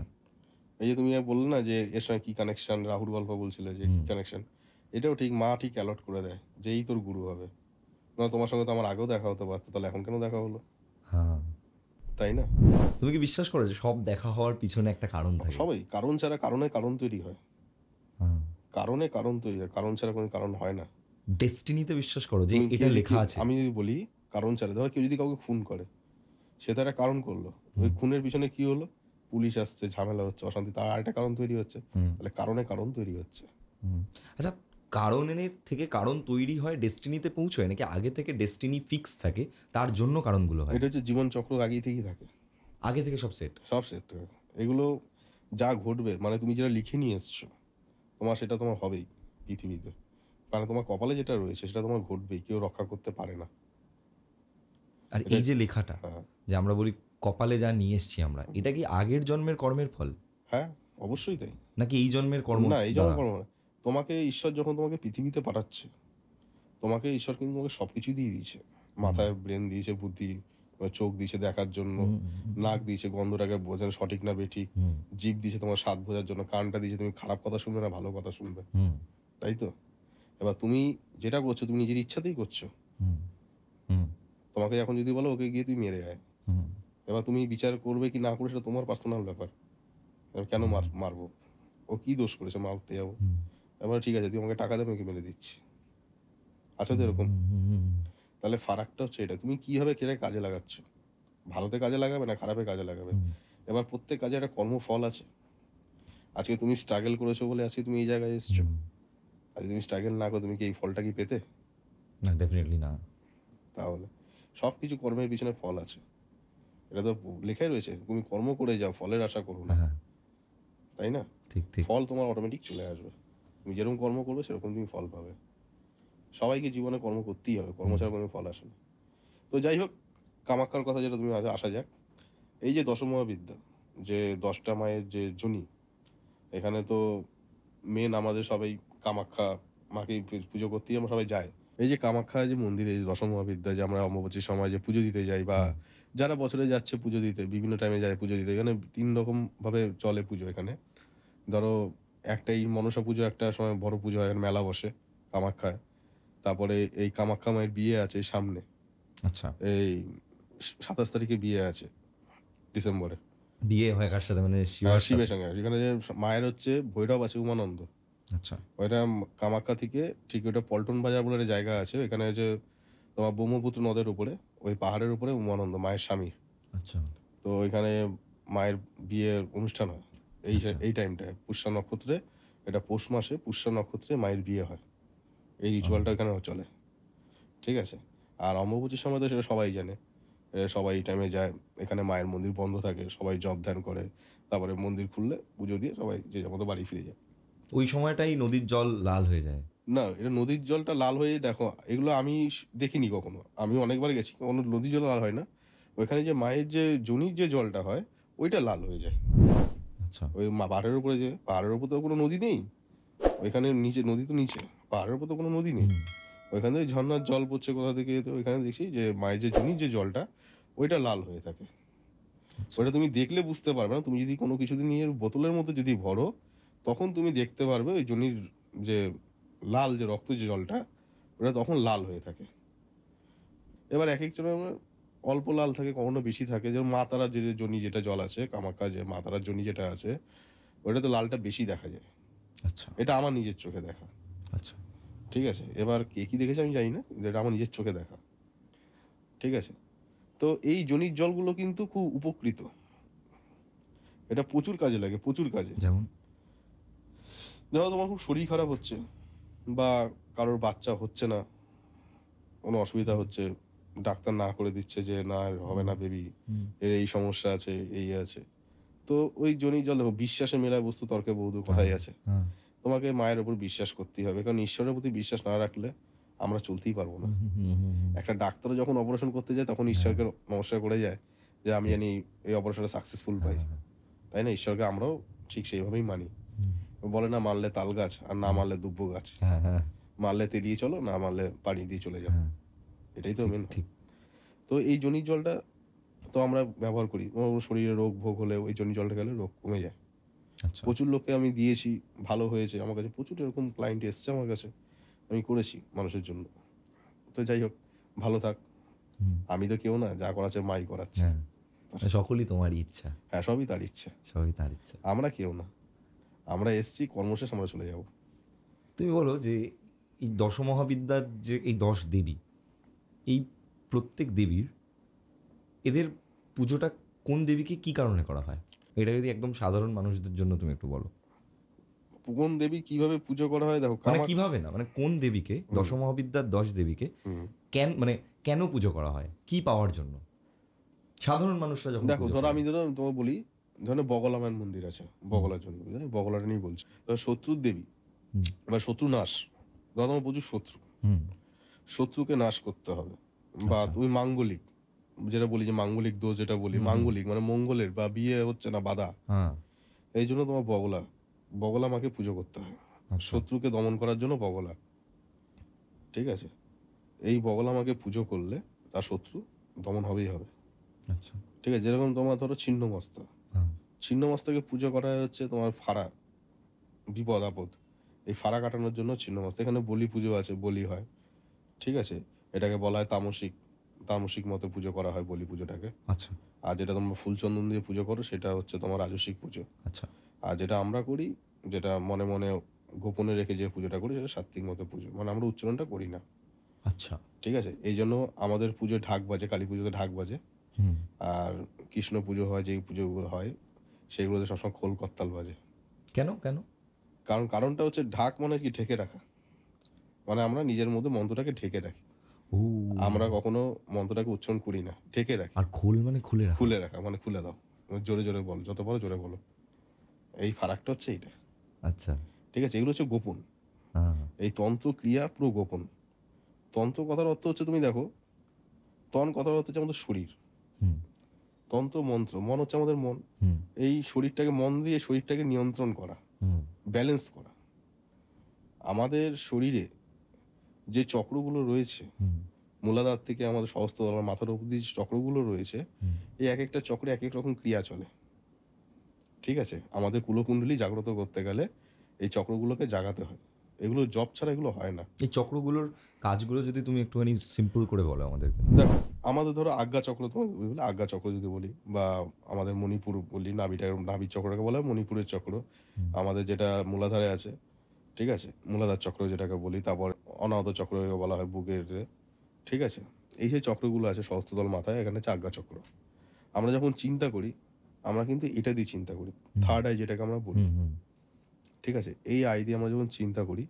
এই যে তুমি বললে না যে এর সঙ্গে কি কানেকশন, রাহুর গল্প বলছিলে যে কি কানেকশন, এটাও ঠিক মা ঠিক অ্যালট করে দেয় যে এই তোর গুরু হবে। না তোমার সঙ্গে তো আমার আগেও দেখা হতে পারতো, তাহলে এখন কেন দেখা হলো? হ্যাঁ। তাই না? তুমি কি বিশ্বাস করো যে সব দেখা হওয়ার পিছনে একটা কারণ থাকে? সবাই কারণ ছাড়া, কারণে কারণ তৈরি হয়, হ্যাঁ। কারণে কারণ তৈরি হয়, কারণ ছাড়া কোনো কারণ হয় না। ডেস্টিনিতে বিশ্বাস করো যে তুমি এটা লেখা আছে? আমি যদি বলি কারণ ছাড়া, ধরো কেউ যদি কাউকে খুন করে, সে তো একটা কারণ করলো, ওই খুনের পিছনে কি হলো, পুলিশ আসছে, ঝামেলা হচ্ছে, অশান্তি, তার আরেকটা কারণ তৈরি হচ্ছে, তাহলে কারণে কারণ তৈরি হচ্ছে। আচ্ছা, কারণের থেকে কারণ তৈরি হয় ডেস্টিনিতে পৌঁছয় নাকি আগে থেকে ডেস্টিনি ফিক্স থাকে তার জন্য কারণগুলো হয়? এটা হচ্ছে জীবন চক্র, আগেই থেকেই থাকে, আগে থেকে সব সেট? সব সেট। এগুলো যা ঘটবে, মানে তুমি যেটা লিখে নিয়ে এসছো, তোমার সেটা তোমার হবেই পৃথিবীতে, মানে তোমার কপালে যেটা রয়েছে সেটা তোমার ঘটবেই, কেউ রক্ষা করতে পারে না। আর এই যে লেখাটা, হ্যাঁ, যে আমরা বলি কপালে যা নিয়ে এসছি আমরা, এটা কি আগের জন্মের কর্মের ফল হ্যাঁ, অবশ্যই তাই। নাকি এই জন্মের কর্ম? না, এই জন্য কর্ম না। তোমাকে ঈশ্বর যখন তোমাকে পৃথিবীতে পাঠাচ্ছে, তোমাকে ঈশ্বর কিন্তু তোমাকে সবকিছু দিয়ে দিয়েছে। মাথায় ব্রেন দিয়েছে, বুদ্ধি, চোখ দিয়েছে দেখার জন্য, নাক দিয়েছে গন্ধটাকে বোঝার সঠিক না বেঠিক, জিভ দিয়েছে তোমার স্বাদ বোঝার জন্য, কানটা দিয়েছে তুমি খারাপ কথা শুনবে না ভালো কথা শুনবে, তাই তো? এবার তুমি যেটা করছো তুমি নিজের ইচ্ছাতেই করছো। তোমাকে এখন যদি বলো ওকে গিয়ে তুই মেরে আয়, এবার তুমি বিচার করবে কি না করবে সেটা তোমার পার্সোনাল ব্যাপার। এবার কেন মারবো, ও কি দোষ করেছে মারতে যাবো? এবার ঠিক আছে তুই আমাকে টাকা দেবে, ওকে মেরে দিচ্ছি, আচ্ছা তো এরকম। তাহলে ফারাকটা হচ্ছে এটা, তুমি কিভাবে কেটে কাজে লাগাচ্ছ, ভালোতে কাজে লাগাবে না খারাপে কাজে লাগাবে। এবার প্রত্যেক কাজে একটা কর্মফল আছে। আজকে তুমি স্ট্রাগল করেছো বলে আজকে তুমি এই জায়গায় এসছো, আজকে তুমি স্ট্রাগল না করো তুমি কি এই ফলটা কি পেতে? না, ডেফিনেটলি না। তাহলে সব কিছু কর্মের পিছনে ফল আছে, এটা তো লেখাই রয়েছে, তুমি কর্ম করে যাও, ফলের আশা করো না, তাই না? ঠিক, ঠিক। ফল তোমার অটোমেটিক চলে আসবে, তুমি যেরকম কর্ম করবে সেরকম তুমি ফল পাবে। সবাইকে জীবনে কর্ম করতেই হবে, কর্ম ছাড়া কোনো ফল আসে না। তো যাই হোক, কামাখ্যার কথা যেটা তুমি আসা যাক, এই যে দশমহাবিদ্যা, যে 10টা মায়ের যে জনি, এখানে তো মেন আমাদের সবাই কামাখ্যা মাকে পুজো করতেই আমরা সবাই যাই, এই যে কামাখ্যা যে মন্দিরে এই দশমহাবিদ্যা যে আমরা অমাবস্যার সময় যে পুজো দিতে যাই, বা যারা বছরে যাচ্ছে পুজো দিতে, বিভিন্ন টাইমে যায় পুজো দিতে, এখানে ৩ রকম ভাবে চলে পুজো এখানে। ধরো একটা এই মনসা পুজো একটা সময় বড় পুজো হয়, এখানে মেলা বসে কামাখ্যায়। তারপরে এই কামাখ্যা মায়ের বিয়ে আছে সামনে। আচ্ছা, এই ২৭ তারিখে বিয়ে আছে ডিসেম্বরে। বিয়ে হয় কার সাথে, মানে শিবার শিবের সাথে? সঙ্গে। সেখানে যে মায়ের হচ্ছে ভৈরব আছে উমানন্দ। আচ্ছা, ওইটা কামাখ্যা থেকে ঠিক ওইটা পল্টন বাজার বলে একটা জায়গা আছে। এখানে যে তোমার ব্রহ্মপুত্র নদের উপরে, ওই পাহাড়ের উপরে উমানন্দ মায়ের স্বামী। আচ্ছা, তো ওইখানে মায়ের বিয়ের অনুষ্ঠান হয় আচ্ছা। এই টাইমটায় পুষ্যা নক্ষত্রে। এটা পৌষ মাসে পুষ্যা নক্ষত্রে মায়ের বিয়ে হয়। এই ও, রিচুয়ালটা এখানে চলে। ঠিক আছে? আর অম্বুবাচীর সময় তো সেটা সবাই জানে। সবাই এই টাইমে যায়। এখানে মায়ের মন্দির বন্ধ থাকে। সবাই জপ ধ্যান করে। তারপরে মন্দির খুললে পুজো দিয়ে সবাই যে যার মতো বাড়ি ফিরে যায়। ওই সময়টাই নদীর জল লাল হয়ে যায়? না, এটা নদীর জলটা লাল হয়ে দেখো, এগুলো আমি দেখিনি কখনো। আমি অনেকবার গেছি। কোনো নদীর জল লাল হয় না। ওইখানে যে মায়ের যে যোনির যে জলটা হয়, ওইটা লাল হয়ে যায়। আচ্ছা। ওই পাহাড়ের উপরে যে, পাহাড়ের উপর তো কোনো নদী নেই। ওইখানে নিচে নদী তো নিচে। পাহাড়ের উপর তো কোনো নদী নেই। হুম, ওইখান থেকে ঝরনার জল পড়ছে কোথা থেকে, তো ওইখানে দেখছি যে মায়ের যে যোনির যে জলটা, ওইটা লাল হয়ে থাকে। আচ্ছা, ওইটা তুমি দেখলে বুঝতে পারবে না। তুমি যদি কোনো কিছু নিয়ে বোতলের মধ্যে যদি ভরো, তখন তুমি দেখতে পারবে ওই যোনির যে লাল যে রক্ত যে জলটা, ওটা তখন লাল হয়ে থাকে। এবার একেকজনের অল্প লাল থাকে, কখনো বেশি থাকে। যেমন মা তারার যে যোনি যেটা জল আছে, কামাখ্যা যে মা তারার যোনি যেটা আছে, ওটাতে লালটা বেশি দেখা যায়। আচ্ছা, এটা আমার নিজের চোখে দেখা। আচ্ছা, ঠিক আছে? এবার কে কি দেখেছে আমি জানি না। কিন্তু এটা আমার নিজের চোখে দেখা। ঠিক আছে? তো এই যোনির জলগুলো কিন্তু খুব উপকৃত। এটা প্রচুর কাজে লাগে, প্রচুর কাজে। যেমন? ধরো তোমার খুব শরীর খারাপ হচ্ছে, বা কারোর বাচ্চা হচ্ছে না, কোনো অসুবিধা হচ্ছে, ডাক্তার না করে দিচ্ছে যে না হবে না বেবি, হুম, এর এই সমস্যা আছে, এই আছে। তো ওই যোনির জল দেখো, বিশ্বাসে মেলায় বস্তু তর্কে বহুদূর হ্যাঁ, কথাই আছে। হ্যাঁ, তোমাকে মায়ের উপর বিশ্বাস করতেই হবে। কারণ ঈশ্বরের প্রতি বিশ্বাস না রাখলে আমরা চলতেই পারবো না। হুম, হুম, হুম, হুম, হুম, একটা ডাক্তারও যখন অপারেশন করতে যায় তখন হ্যাঁ, ঈশ্বরকে নমস্কার করে যায় যে আমি ঠিক, জানি এই অপারেশনটা সাকসেসফুল পাই। হ্যাঁ, হ্যাঁ, তাই না? ঈশ্বরকে আমরাও ঠিক সেইভাবেই মানি। হুম, বলে না মারলে তাল গাছ আর না হুম, মারলে দুব্ব গাছ। হ্যাঁ, হ্যাঁ, মারলে তেলিয়ে চলো, না মারলে পাড়ি দিয়ে চলে যাও। হ্যাঁ, এটাই তো ঠিক, মেন। ঠিক। তো এই যোনির জলটা তো আমরা ব্যবহার করি। কোনো শরীরে রোগ ভোগ হলে ওই যোনির জলটা খেলে রোগ কমে যায়। আচ্ছা, প্রচুর লোককে আমি দিয়েছি, ভালো হয়েছে। আমার কাছে প্রচুর এরকম ক্লায়েন্ট এসছে আমার কাছে। আমি করেছি মানুষের জন্য। তো যাই হোক, ভালো থাক। হুম, আমি তো কেউ না, যা করাচ্ছে মাই করাচ্ছে। হ্যাঁ, সকলই তোমারই ইচ্ছা, হ্যাঁ, সবই তার ইচ্ছা। সবই তার ইচ্ছা। আমরা কেউ না। আমরা এসছি, কর্মশেষ আমরা চলে যাব। তুমি বলো যে এই দশমহাবিদ্যার যে এই ১০ দেবী, এই প্রত্যেক দেবীর এদের পুজোটা কোন দেবীকে কি কারণে করা হয়? এটা যদি একদম সাধারণ মানুষদের জন্য তুমি একটু বলো। কোন দেবী কিভাবে পুজো করা হয় দেখো, মানে কিভাবে না, মানে কোন দেবীকে, দশমহাবিদ্যার ১০ দেবীকে হুম। মানে কেন পুজো করা হয়? কি পাওয়ার জন্য? সাধারণ মানুষরা যখন দেখো পুজো ধরো করে। আমি তোমাকে বলি, ধরো বগলা মায়ের মন্দির আছে। হুম, বগলার জন্য বগলাটা নিয়ে বলছি। ধরো শত্রুর দেবী হুম, বা শত্রু নাশ। ধরো তোমার প্রচুর শত্রু। হুম, শত্রুকে নাশ করতে হবে। বা আচ্ছা, তুমি মাঙ্গলিক, যেটা বলি যে মাঙ্গলিক দোষ, যেটা বলি হুম, হুম, মাঙ্গলিক মানে মঙ্গলের বা বিয়ে হচ্ছে না বাধা। হ্যাঁ, এই জন্য তোমার বগলা মাকে পুজো করতে হয়। আচ্ছা, শত্রুকে দমন করার জন্য বগলা। ঠিক আছে? এই বগলা মাকে পুজো করলে তার শত্রু দমন হবেই হবে। আচ্ছা, ঠিক আছে? যেরকম তোমার ধরো ছিন্নমস্তা। হ্যাঁ, ছিন্নমস্তাকে পুজো করা হচ্ছে তোমার ফাঁড়া, বিপদ আপদ। এই ফাঁড়া কাটানোর জন্য ছিন্নমস্তা। এখানে বলি পুজো আছে, বলি হয়। ঠিক আছে? এটাকে বলা হয় তামসিক। তামসিক মতে পুজো করা হয় বলি পুজোটাকে। আচ্ছা, আর যেটা তোমরা ফুলচন্দন দিয়ে পুজো করো সেটা হচ্ছে তোমার রাজসিক পুজো। আচ্ছা, আর যেটা আমরা করি, যেটা মনে মনে গোপনে রেখে যে পুজোটা করি, সেটা সাত্ত্বিক মতে পুজো। মানে আমরা উচ্চারণটা করি না। আচ্ছা, ঠিক আছে? এইজন্য আমাদের পুজোয় ঢাক বাজে, কালী পুজোতে ঢাক বাজে। হুম, আর কৃষ্ণ পুজো হয়, যেই পুজোগুলো হয় সেগুলোতে সবসময় খোল করতাল বাজে। কেন, কেন? কারণটা হচ্ছে ঢাক মানে কি ঢেকে রাখা। মানে আমরা নিজের মধ্যে মন্ত্রটাকে ঢেকে রাখি। ও, আমরা কখনো মন্ত্রটাকে উচ্চারণ করি না। ঢেকে রাখি। আর খোল মানে খুলে রাখা? খুলে রাখা মানে খুলে দাও। জোরে, জোরে বলো। যত পারো জোরে বলো। এই ফারাকটা হচ্ছে এইটা। আচ্ছা, ঠিক আছে? এগুলো হচ্ছে গোপন। হ্যাঁ, এই তন্ত্র ক্রিয়া পুরো গোপন। তন্ত্র কথার অর্থ হচ্ছে তুমি দেখো, তন কথার অর্থ হচ্ছে আমাদের শরীর। হুম, তন্ত্র মন্ত্র, মন হচ্ছে আমাদের মন। হুম, এই শরীরটাকে মন দিয়ে শরীরটাকে নিয়ন্ত্রণ করা, হুম, ব্যালেন্স করা। আমাদের শরীরে যে চক্রগুলো রয়েছে মূলাধার থেকে আমাদের সহস্রতলার মাথার অবধি যে চক্রগুলো রয়েছে, এই এক একটা চক্রে এক এক রকম ক্রিয়া চলে। ঠিক আছে? আমাদের কুলকুণ্ডলী জাগ্রত করতে গেলে এই চক্রগুলোকে জাগাতে হয়। এগুলো জপ ছাড়া এগুলো হয় না। এই চক্রগুলোর কাজগুলো যদি তুমি একটুখানি সিম্পল করে বলো আমাদেরকে। দেখো, আমাদের ধরো আজ্ঞা চক্র, তোমাকে বলি আজ্ঞা চক্র যদি বলি, বা আমাদের মণিপুর বলি, নাভির চক্রটাকে বলা হয় মণিপুরের চক্র। আমাদের যেটা মূলাধারে আছে, ঠিক আছে? মূলাধার চক্র যেটাকে বলি। তারপর অনাহত চক্র বলা হয় বুকের, ঠিক আছে? এই যে চক্রগুলো আছে সহস্রতল মাথায়, এখানে হচ্ছে আজ্ঞা চক্র। আমরা যখন চিন্তা করি, আমরা কিন্তু এটা দিয়ে চিন্তা করি, থার্ড আই যেটাকে আমরা বলি। ঠিক আছে? এই আই দিয়ে আমরা যখন চিন্তা করি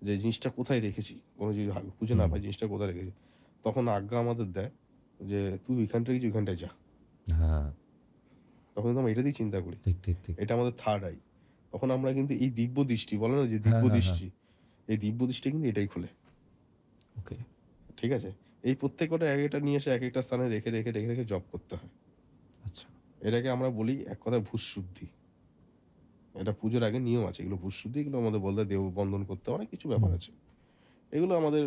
যে জিনিসটা কোথায় রেখেছি, কোনো যদি খুঁজে না পাই জিনিসটা কোথায় রেখেছি, তখন আজ্ঞা আমাদের দেয় যে তুই ওইখানটা কিছু ওইখানটায় যা। হ্যাঁ, তখন কিন্তু আমরা এটা দিয়ে চিন্তা করি, ঠিক ঠিক ঠিক। এটা আমাদের থার্ড আই। তখন আমরা কিন্তু এই দিব্য দৃষ্টি বলে না, যে দিব্য দৃষ্টি, এই দিব্য দৃষ্টি কিন্তু এটাই খোলে। ওকে, ঠিক আছে? এই প্রত্যেকটা এক একটা নিয়ে এসে এক একটা স্থানে রেখে রেখে রেখে রেখে জব করতে হয়। আচ্ছা। এটাকে আমরা বলি এক কথায় ভূশুদ্ধি। এটা পুজোর আগে নিয়ম আছে, এগুলো ভূশুদ্ধি, এগুলো আমাদের বলতে দেব বন্ধন করতে অনেক কিছু ব্যাপার আছে। এগুলো আমাদের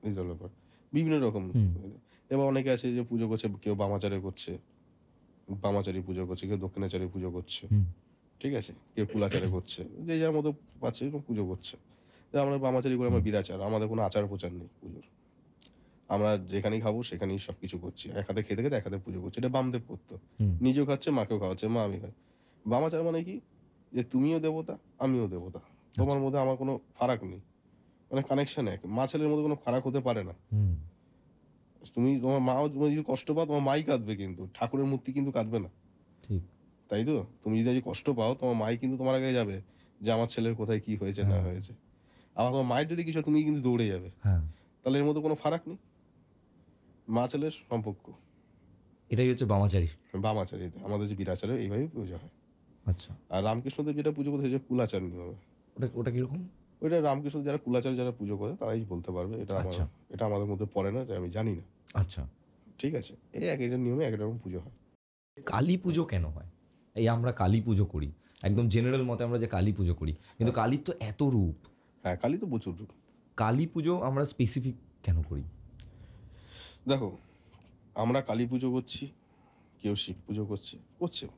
নিজের ব্যাপার, বিভিন্ন রকম। এবার অনেকে আছে যে পুজো করছে, কেউ বামাচারে করছে, বামাচারী পুজো করছে, কেউ দক্ষিণাচারী পুজো করছে, ঠিক আছে? কেউ কুলাচারে করছে, যে যার মতো পাচ্ছে এরকম পুজো করছে। আমরা বামাচারী করে আমরা বিরাচার, আমাদের কোনো আচার প্রচার নেই পুজোর। আমরা যেখানেই খাবো সেখানেই সব কিছু করছি, এক হাতে খেতে খেতে এক হাতে পুজো করছি। এটা বামদেব করতো, নিজেও খাচ্ছে, মাকেও খাওয়াচ্ছে, মা আমি খাই। বামাচার মানে কি, যে তুমিও দেবতা আমিও দেবতা, তোমার মধ্যে আমার কোনো ফারাক নেই, মানে কানেকশন এক। মা ছেলের মধ্যে কোনো ফারাক হতে পারে না। তুমি তোমার মাও, তুমি যদি কষ্ট পাও তোমার মাই কাঁদবে, কিন্তু ঠাকুরের মূর্তি কিন্তু কাঁদবে না। ঠিক। তাই তো? তুমি যদি কষ্ট পাও তোমার মাই কিন্তু তোমার আগে যাবে যে আমার ছেলের কোথায় কি হয়েছে না হয়েছে। আবার তোমার মায়ের যদি কিছু, তুমি কিন্তু দৌড়ে যাবে। তাহলে এর মধ্যে কোনো ফারাক নেই, মা ছেলের সম্পর্ক। এটাই হচ্ছে বামাচারী। বামাচারী আমাদের যে বিরাচারে এইভাবেই পুজো হয়। আচ্ছা। আর রামকৃষ্ণদেব যেটা পুজো করতে, যে কুলাচার নিয়মে। ওটা কিরকম? ওইটা রামকৃষ্ণ যারা কুলাচার যারা পুজো করে তারাই বলতে পারবে। এটা আমাদের মধ্যে পড়ে না, যে আমি জানি না। আচ্ছা, ঠিক আছে? এই এক একটা নিয়মে এক রকম পুজো হয়। কালী পুজো কেন হয়? এই আমরা কালী পুজো করি, একদম জেনারেল মতে আমরা যে কালী পুজো করি, কিন্তু কালীর তো এত রূপ। হ্যাঁ, কালী তো প্রচুর রূপ। কালী পুজো আমরা স্পেসিফিক কেন করি? দেখো, আমরা কালী পুজো করছি, কেউ শিব পুজো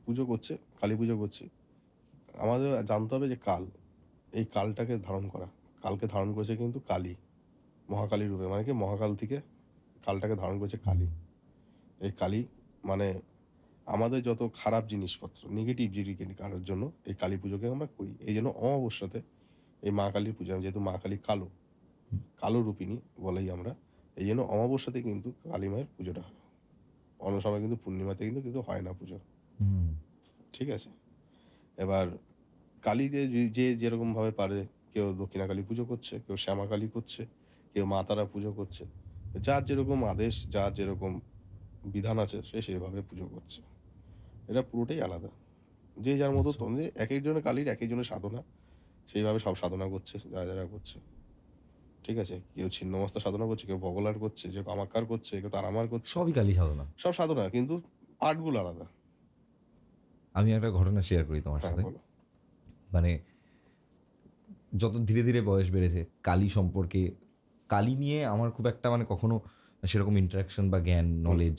পুজো করছে, কালী পুজো করছি। আমাদের জানতে হবে যে কাল, এই কালটাকে ধারণ করা, কালকে ধারণ করেছে কিন্তু কালী, মহাকালী রূপে। মানে কি, মহাকাল থেকে কালটাকে ধারণ করেছে কালী। এই কালী মানে আমাদের যত খারাপ জিনিসপত্র, নেগেটিভ জিনিস কাটার জন্য এই কালী পুজোকে আমরা করি। এই জন্য অমাবস্যাতে এই মা কালীর পূজা, যেহেতু মা কালী কালো রূপিণী বলেই আমরা, এই জন্য অমাবস্যাতে কিন্তু কালী মায়ের পুজোটা হয়। অন্য সময় কিন্তু পূর্ণিমাতে কিন্তু হয় না পুজো। ঠিক আছে? এবার কালীদের যে যেরকম ভাবে পারে, কেউ দক্ষিণা কালী পুজো করছে, কেউ শ্যামা কালী করছে, কেউ মা তারা পুজো করছে। যার যেরকম আদেশ, যার যেরকম বিধান আছে, সে সেভাবে পুজো করছে। এটা পুরোটাই আলাদা, যে যার মতো। এক একজনের কালীর এক একজনের সাধনা, সেইভাবে সব সাধনা করছে যারা যারা করছে। ঠিক আছে? কেউ ছিন্নমস্তা সাধনা করছে, কেউ বগলার করছে, কেউ কামাক্ষার করছে, কেউ তারামার করছে। সবই কালী সাধনা, সব সাধনা, কিন্তু পার্টগুলো আলাদা। আমি একটা ঘটনা শেয়ার করি তোমার সাথে। মানে যত ধীরে ধীরে বয়স বেড়েছে, কালী সম্পর্কে, কালী নিয়ে আমার খুব একটা মানে কখনো সেরকম ইন্টারাকশন বা জ্ঞান, নলেজ,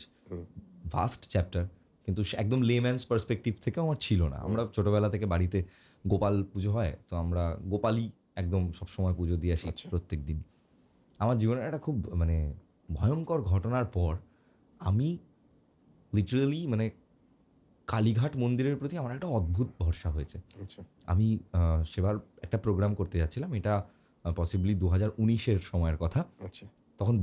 ভাস্ট চ্যাপ্টার, কিন্তু একদম লেম্যানস পার্সপেক্টিভ থেকে আমার ছিল না। আমরা ছোটোবেলা থেকে বাড়িতে গোপাল পুজো হয়, তো আমরা গোপালই একদম সবসময় পুজো দিয়ে আসি প্রত্যেক দিন। আমার জীবনের একটা খুব মানে ভয়ঙ্কর ঘটনার পর আমি লিটারালি মানে কালীঘাট মন্দিরের প্রতি আমার একটা অদ্ভুত ভরসা হয়েছে। আমি সেবার একটা প্রোগ্রাম করতে যাচ্ছিলাম, এটা পসিবলি 2019-এর সময়ের কথা। তখন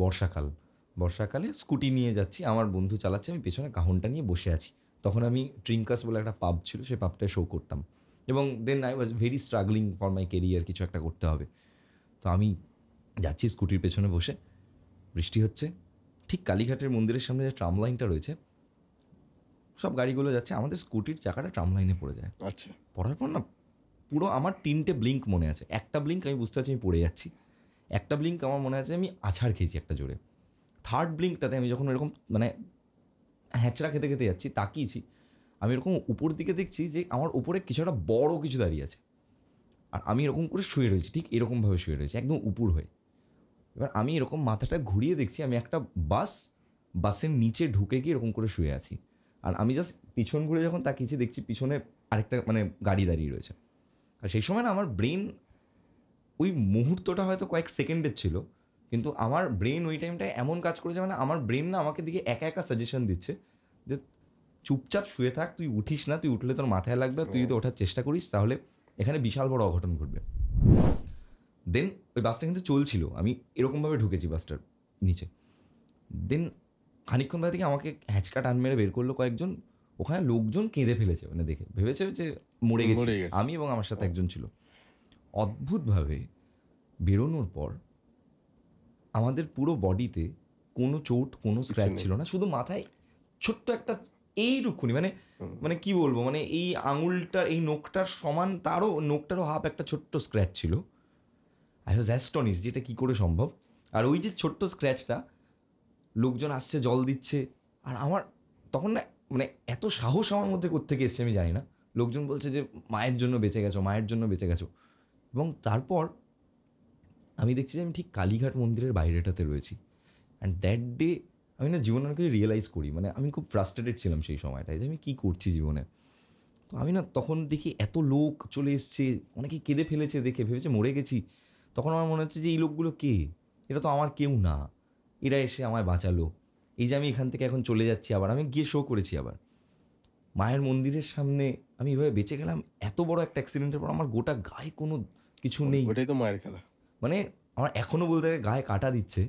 বর্ষাকালে স্কুটি নিয়ে যাচ্ছি, আমার বন্ধু চালাচ্ছে, আমি পেছনে কাহনটা নিয়ে বসে আছি। তখন আমি ট্রিঙ্কাস বলে একটা পাব ছিল, সেই পাবটায় শো করতাম, এবং then I was very struggling for my career, কিছু একটা করতে হবে। তো আমি যাচ্ছি স্কুটির পেছনে বসে, বৃষ্টি হচ্ছে, ঠিক কালীঘাটের মন্দিরের সামনে যে ট্রাম লাইনটা রয়েছে, সব গাড়িগুলো যাচ্ছে, আমাদের স্কুটির চাকাটা ট্রাম লাইনে পড়ে যায়। আচ্ছা। পড়ার পর না পুরো আমার 3টে ব্লিঙ্ক মনে আছে। একটা ব্লিঙ্ক আমি বুঝতে পারছি আমি পড়ে যাচ্ছি, একটা ব্লিঙ্ক আমার মনে আছে আমি আছাড় খেয়েছি একটা জোরে, থার্ড ব্লিঙ্কটাতে আমি যখন এরকম মানে হ্যাঁচড়া খেতে খেতে যাচ্ছি, তাকিয়েছি, আমি এরকম উপর দিকে দেখছি যে আমার উপরে কিছু একটা বড় কিছু দাঁড়িয়ে আছে, আর আমি এরকম করে শুয়ে রয়েছি, ঠিক এরকমভাবে শুয়ে রয়েছি, একদম উপর হয়ে। এবার আমি এরকম মাথাটা ঘুরিয়ে দেখছি, আমি একটা বাসের নিচে ঢুকে গিয়ে এরকম করে শুয়ে আছি। আর আমি জাস্ট পিছন ঘুরে যখন তাকিয়েছি, দেখছি পিছনে আরেকটা মানে গাড়ি দাঁড়িয়ে রয়েছে। আর সেই সময় না আমার ব্রেন, ওই মুহূর্তটা হয়তো কয়েক সেকেন্ডের ছিল, কিন্তু আমার ব্রেন ওই টাইমটায় এমন কাজ করেছে, মানে আমার ব্রেন না আমাকে দিকে একা একা সাজেশন দিচ্ছে যে চুপচাপ শুয়ে থাক, তুই উঠিস না, তুই উঠলে তোর মাথায় লাগবে, তুই যদি ওঠার চেষ্টা করিস তাহলে এখানে বিশাল বড় অঘটন ঘটবে। দেন ওই বাসটা কিন্তু চলছিল, আমি এরকমভাবে ঢুকেছি বাসটার নিচে। দেন খানিকক্ষণ বাদে থেকে আমাকে হ্যাঁচকা টান মেরে বের করলো কয়েকজন। ওখানে লোকজন কেঁদে ফেলেছে, মানে দেখে ভেবেছে যে মরে গেছি আমি, এবং আমার সাথে একজন ছিল। অদ্ভুতভাবে বেরোনোর পর আমাদের পুরো বডিতে কোনো চোট, কোনো স্ক্র্যাচ ছিল না, শুধু মাথায় ছোট্ট একটা এইটুকুনি, মানে কি বলবো, মানে এই আঙুলটার এই নোকটার সমান, নোকটারও হাফ একটা ছোট্ট স্ক্র্যাচ ছিল। আই ওয়াজ অ্যাস্টনিশ, যেটা কী করে সম্ভব। আর ওই যে ছোট্ট স্ক্র্যাচটা, লোকজন আসছে, জল দিচ্ছে, আর আমার তখন না মানে এত সাহস আমার মধ্যে কোত্থেকে এসছে আমি জানি না। লোকজন বলছে যে মায়ের জন্য বেঁচে গেছো, মায়ের জন্য বেঁচে গেছো। এবং তারপর আমি দেখছি যে আমি ঠিক কালীঘাট মন্দিরের বাইরেটাতে রয়েছি। অ্যান্ড দ্যাট ডে আমি না জীবনে অনেক কিছু রিয়েলাইজ করি, মানে আমি খুব ফ্রাস্ট্রেটেড ছিলাম সেই সময়টায় যে আমি কী করছি জীবনে। তো আমি না তখন দেখি এত লোক চলে এসছে, অনেকে কেঁদে ফেলেছে, দেখে ভেবেছে মরে গেছি। তখন আমার মনে হচ্ছে যে এই লোকগুলো কে, এটা তো আমার কেউ না, এরা এসে আমায় বাঁচালো। এই যে আমি এখান থেকে এখন চলে যাচ্ছি, আবার আমি গিয়ে শো করেছি আবার মায়ের মন্দিরের সামনে, আমি এভাবে বেঁচে গেলাম। এত বড় একটা অ্যাক্সিডেন্টের পর আমার গোটা গায়ে কোনো কিছু নেই, ওটাই তো মায়ের খেলা। মানে আমার এখনও বলতে গেলে গায়ে কাটা দিচ্ছে।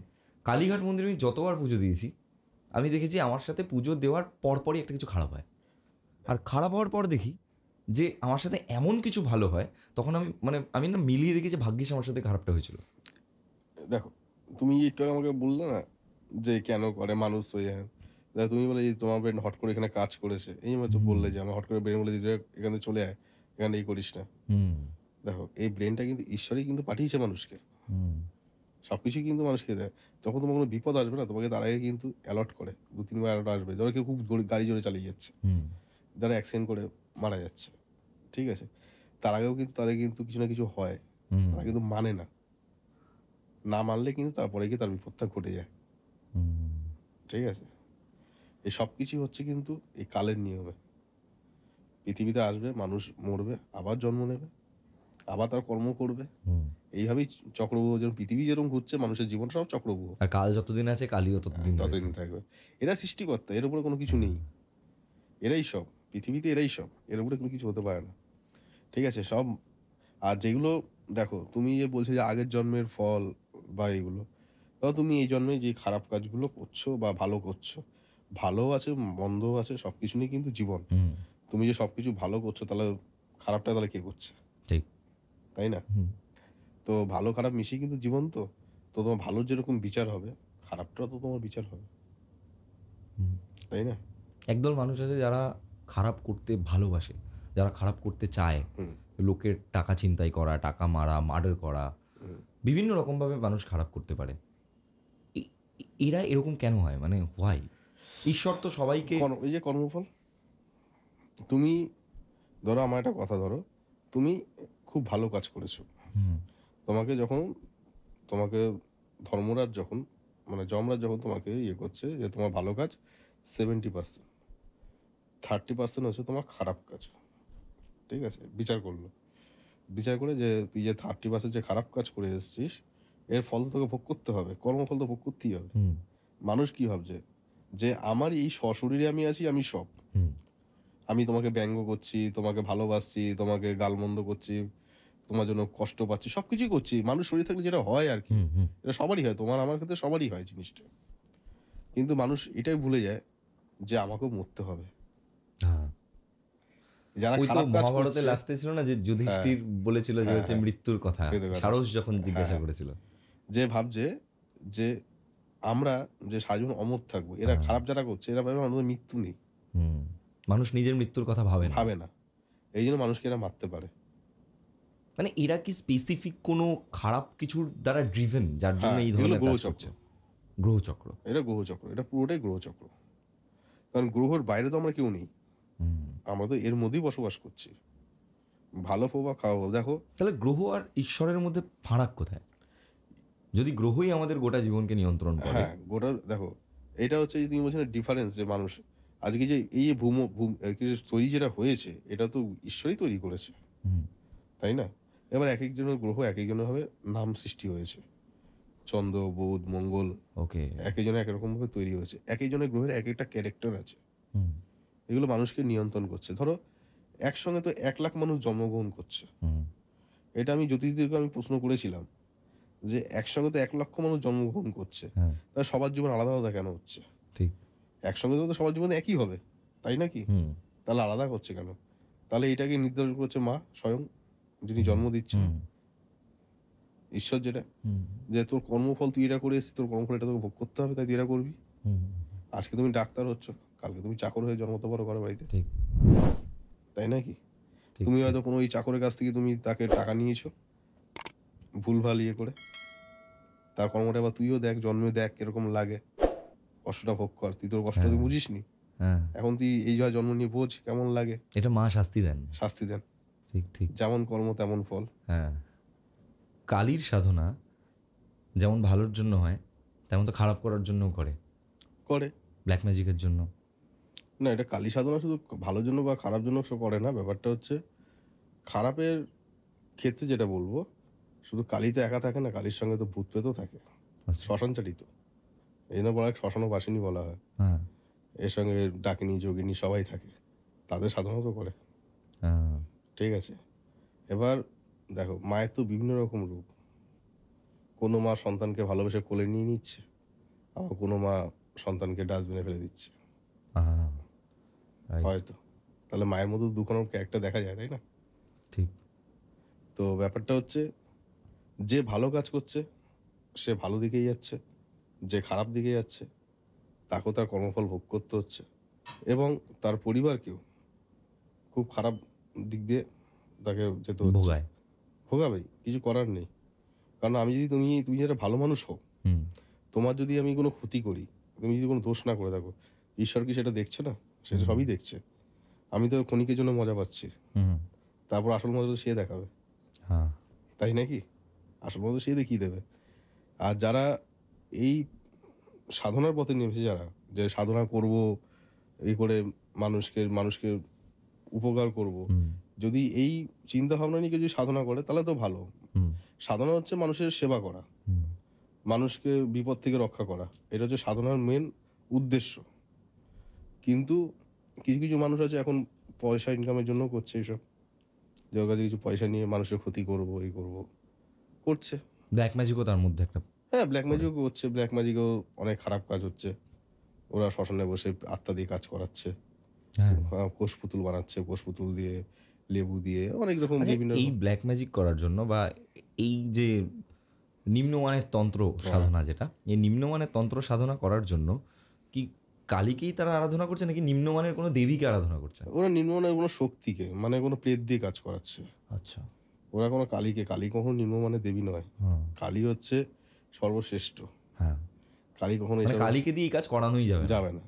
কালীঘাট মন্দিরে আমি যতবার পুজো দিয়েছি, আমি দেখেছি আমার সাথে পুজো দেওয়ার পরপরই একটা কিছু খারাপ হয়। আর খারাপ হওয়ার পর দেখি যে আমার সাথে এমন কিছু ভালো হয়, তখন আমি না মিলিয়ে দেখি যে ভাগ্যিস আমার সাথে খারাপটা হয়েছিল। দেখো, তুমি একটু আগে আমাকে বললে না যে কেন করে মানুষ হয়ে যায়, দেখো তুমি বলে এই তোমার ব্রেন হট করে এখানে কাজ করেছে, এই মাত্র বললে যে আমি হট করে ব্রেন বলে যে এখান থেকে চলে আয়, এখানে এই করিস না। দেখো, এই ব্রেনটা কিন্তু ঈশ্বরই কিন্তু পাঠিয়েছে মানুষকে, সবকিছু কিন্তু মানুষকে দেয়। যখন তোমার কোনো বিপদ আসবে না, তোমাকে তার আগে কিন্তু অ্যালার্ট করে, 2-3 বার অ্যালার্ট আসবে। ধরো কেউ খুব গাড়ি জোরে চালিয়ে যাচ্ছে, যারা অ্যাক্সিডেন্ট করে মারা যাচ্ছে, ঠিক আছে, তার আগেও কিন্তু তাদের কিন্তু কিছু না কিছু হয়, তারা কিন্তু মানে না, না মানলে কিন্তু তারপরে গিয়ে তার বিপদটা ঘটে যায়, ঠিক আছে। এই সব কিছুই হচ্ছে কিন্তু এই কালের নিয়মে। পৃথিবীতে আসবে, মানুষ মরবে, আবার জন্ম নেবে, আবার তার কর্ম করবে, এইভাবেই চক্রব্যূহ, যেমন পৃথিবী যেরকম ঘুরছে, মানুষের জীবন সব চক্রব্যূহ। আর কাল যতদিন আছে কালিও ততদিন থাকবে। এরা সৃষ্টিকর্তা, এর উপরে কোনো কিছু নেই, এরাই সব, পৃথিবীতে এরাই সব, এর উপরে কোনো কিছু হতে পারে না, ঠিক আছে সব। আর যেগুলো দেখো, তুমি যে বলছো যে আগের জন্মের ফল বা এইগুলো, তাও তুমি এই জন্মে যে খারাপ কাজগুলো করছো বা ভালো করছো, ভালো আছে মন্দও আছে, সব কিছু নিয়ে কিন্তু জীবন। তুমি যে সব কিছু ভালো করছো, তাহলে খারাপটা তাহলে কে করছে, ঠিক তাই না? তো ভালো খারাপ মিশিয়ে কিন্তু জীবন। তো তো তোমার ভালো যেরকম বিচার হবে, খারাপটাও তো তোমার বিচার হবে, তাই না? একদল মানুষ আছে যারা খারাপ করতে ভালোবাসে, যারা খারাপ করতে চায়, লোকের টাকা ছিনতাই করা, টাকা মারা, মার্ডার করা, বিভিন্ন রকমভাবে মানুষ খারাপ করতে পারে। এরা এরকম কেন হয়, মানে হোয়াই? ঈশ্বর তো সবাইকে, এই যে কর্মফল, তুমি ধরো আমার একটা কথা, ধরো তুমি খুব ভালো কাজ করেছো, তোমাকে যখন তোমাকে ধর্মরাজ যখন মানে যমরাজ যখন তোমাকে ইয়ে করছে যে তোমার ভালো কাজ 70%, 30% হচ্ছে তোমার খারাপ কাজ, ঠিক আছে, বিচার করলো, বিচার করে যে তুই যে 30% যে খারাপ কাজ করে এসেছিস, এর ফল তো তোকে ভোগ করতে হবে, কর্মফল তো ভোগ করতেই হবে। মানুষ কি ভাবছে যে আমার এই সশরীরে আমি আছি, আমি সব, আমি তোমাকে ব্যঙ্গ করছি, তোমাকে ভালোবাসছি, তোমাকে গালমন্দ করছি, তোমার জন্য কষ্ট পাচ্ছি, সবকিছুই করছি, মানুষ শরীর থাকলে যেটা হয় আর কি, এটা সবারই হয়, তোমার আমার ক্ষেত্রে সবারই হয় জিনিসটা। কিন্তু মানুষ এটাই ভুলে যায় যে আমাকেও মরতে হবে। যারা খারাপ কাজ করছে, মহাভারতের লাস্টে ছিল না যে যুধিষ্ঠির বলেছিল যে হচ্ছে মৃত্যুর কথা, সারস যখন জিজ্ঞাসা করেছিল, যে ভাবছে যে আমরা যে সারাজীবন অমর থাকবো, এরা খারাপ যারা করছে, এরা ভাবে আমাদের মৃত্যু নেই, মানুষ নিজের মৃত্যুর কথা ভাবে না, এই জন্য মানুষকে এরা মারতে পারে। মানে এরা কি স্পেসিফিক কোনো খারাপ কিছুর দ্বারা ড্রিভেন, যার জন্য এই ধরনের কাজ করছে? গ্রহচক্র, এটা গ্রহচক্র, এটা পুরোটাই গ্রহচক্র। কারণ গ্রহের বাইরে তো আমরা কেউ নেই, আমরা তো এর মধ্যেই বসবাস করছি, ভালো প্রভাব খাওয়া। দেখো, তাহলে গ্রহ আর ঈশ্বরের মধ্যে ফারাক কোথায়? যদি গ্রহই আমাদের গোটা জীবনকে নিয়ন্ত্রণ করে। হ্যাঁ, গোটা দেখো এটা হচ্ছে যে তুমি বলছো না ডিফারেন্স যে মানুষ আজকে যে এই যে আর কি যে তৈরি যেটা হয়েছে এটা তো ঈশ্বরই তৈরি করেছে। হুম, তাই না? এবার একেকজনের গ্রহ একেকজনের ভাবে নাম সৃষ্টি হয়েছে। চন্দ্র, বুধ, মঙ্গল ওকে। একেকজনের একেক ভাবে তৈরি হয়েছে। একেকজনের গ্রহের একেকটা ক্যারেক্টার আছে। হুম, এগুলো মানুষকে নিয়ন্ত্রণ করছে। ধরো একসঙ্গে তো ১,০০,০০০ মানুষ জন্মগ্রহণ করছে। হুম, এটা আমি জ্যোতিষীদেরকে আমি প্রশ্ন করেছিলাম যে একসঙ্গে তো ১,০০,০০০ মানুষ জন্মগ্রহণ করছে। হ্যাঁ, তাহলে সবার জীবন আলাদা, আলাদা কেন হচ্ছে? ঠিক। একসঙ্গে তো সবার জীবন একই হবে। তাই নাকি? হুম, তাহলে আলাদা করছে কেন? তাহলে এটাকে নির্ধারণ করছে মা স্বয়ং যিনি জন্ম দিচ্ছেন। হুম, ঈশ্বর যেটা। হুম, যে তোর কর্মফল তুই এটা করে এসেছিস, তোর কর্মফল এটা তোকে ভোগ করতে হবে তাই তুই এটা করবি। হুম, আজকে তুমি ডাক্তার হচ্ছ, কালকে তুমি চাকর হয়ে জন্মতে পারো কারো বাড়িতে। ঠিক, তাই নাকি? ঠিক, তুমি ঠিক। হয়তো কোনো ওই চাকরের কাছ থেকে তুমি তাকে টাকা নিয়েছো, ভুলভাল ইয়ে করে। তার কর্মটা এবার তুইও দেখ, জন্মে দেখ কিরকম লাগে। কষ্টটা ভোগ কর। তুই তোর কষ্ট হ্যাঁ, তুই বুঝিসনি। হ্যাঁ। এখন তুই এই জায়গায় জন্ম নিয়ে বোঝ কেমন লাগে। এটা মা শাস্তি দেন। শাস্তি দেন। ঠিক, ঠিক। যেমন কর্ম তেমন ফল। হ্যাঁ। কালীর সাধনা যেমন ভালোর জন্য হয়, তেমন তো খারাপ করার জন্যও করে। করে। ব্ল্যাক ম্যাজিকের জন্য। না এটা কালী সাধনা শুধু ভালোর জন্য বা খারাপ জন্য সে করে না। ব্যাপারটা হচ্ছে খারাপের ক্ষেত্রে যেটা বলবো, শুধু কালী তো একা থাকে না, কালীর সঙ্গে তো ভূত প্রেতও থাকে। আচ্ছা। শ্মশানচারী তো। এই জন্য বলা হয় শ্মশানও বাসিনী বলা হয়। হ্যাঁ, এর সঙ্গে ডাকিনী, যোগিনী সবাই থাকে। তাদের সাধনা তো করে। হ্যাঁ, ঠিক আছে? এবার দেখো মায়ের তো বিভিন্ন রকম রূপ। কোনো মা সন্তানকে ভালোবেসে কোলে নিয়ে নিচ্ছে। আবার কোনো মা সন্তানকে ডাস্টবিনে ফেলে দিচ্ছে। হ্যাঁ, রাইট, হয়তো। তাহলে মায়ের মধ্যে দুখানা ক্যারেক্টার দেখা যায়, তাই না? ঠিক। তো ব্যাপারটা হচ্ছে যে ভালো কাজ করছে সে ভালো দিকেই যাচ্ছে। যে খারাপ দিকে যাচ্ছে তাকেও তার কর্মফল ভোগ করতে হচ্ছে। এবং তার পরিবারকেও খুব খারাপ দিক দিয়ে তাকে যেতে হচ্ছে। ভোগায়। ভোগাবেই, কিছু করার নেই। কারণ আমি যদি তুমি যদি একটা ভালো মানুষ হও, হুম, তোমার যদি আমি কোনো ক্ষতি করি, তুমি যদি কোনো দোষ না করে থাকো, ঈশ্বর কি সেটা দেখছে না? সে তো সবই দেখছে। আমি তো ক্ষণিকের জন্য মজা পাচ্ছি। হুম, তারপর আসল মজা তো সে দেখাবে। হ্যাঁ, তাই নাকি? আসল মজা সে দেখিয়ে দেবে। আর যারা এই সাধনার পথে নেমেছে যারা, যে সাধনা করব, এই করে মানুষকে উপকার করব। হুম, যদি এই চিন্তা ভাবনা নিয়ে কেউ যদি সাধনা করে তাহলে তো ভালো। হুম, সাধনা হচ্ছে মানুষের সেবা করা। হুম, মানুষকে বিপদ থেকে রক্ষা করা। এটা হচ্ছে সাধনার মেন উদ্দেশ্য। কিন্তু কিছু, কিছু মানুষ আছে এখন পয়সা ইনকামের জন্য করছে এইসব। যে ওর কাছে কিছু পয়সা নিয়ে মানুষের ক্ষতি করব, এই করব। করছে। ব্ল্যাক ম্যাজিকও তার মধ্যে একটা হ্যাঁ, ব্ল্যাক করে। ম্যাজিকও করছে। ব্ল্যাক ম্যাজিকেও অনেক খারাপ কাজ হচ্ছে। ওরা শ্মশানে বসে আত্মা দিয়ে কাজ করাচ্ছে। হ্যাঁ। কোষ পুতুল বানাচ্ছে। কোষ পুতুল দিয়ে, লেবু দিয়ে অনেক রকম আচ্ছা, বিভিন্ন এই রকম। ব্ল্যাক ম্যাজিক করার জন্য বা এই যে নিম্নমানের তন্ত্র হ্যাঁ। সাধনা যেটা, এই নিম্নমানের তন্ত্র সাধনা করার জন্য কি কালীকেই তারা আরাধনা করছে নাকি নিম্নমানের কোনো দেবীকে আরাধনা করছে? ওরা নিম্নমানের কোনো শক্তিকে মানে কোনো প্রেত দিয়ে কাজ করাচ্ছে। আচ্ছা। ওরা কোনো কালী কখনো নিম্নমানের দেবী নয়। হুম, কালী হচ্ছে সর্বশ্রেষ্ঠ। হ্যাঁ। কালী কখনো মানে এসব কালীকে দিয়ে এই কাজ করানোই যাবে না। যাবে না।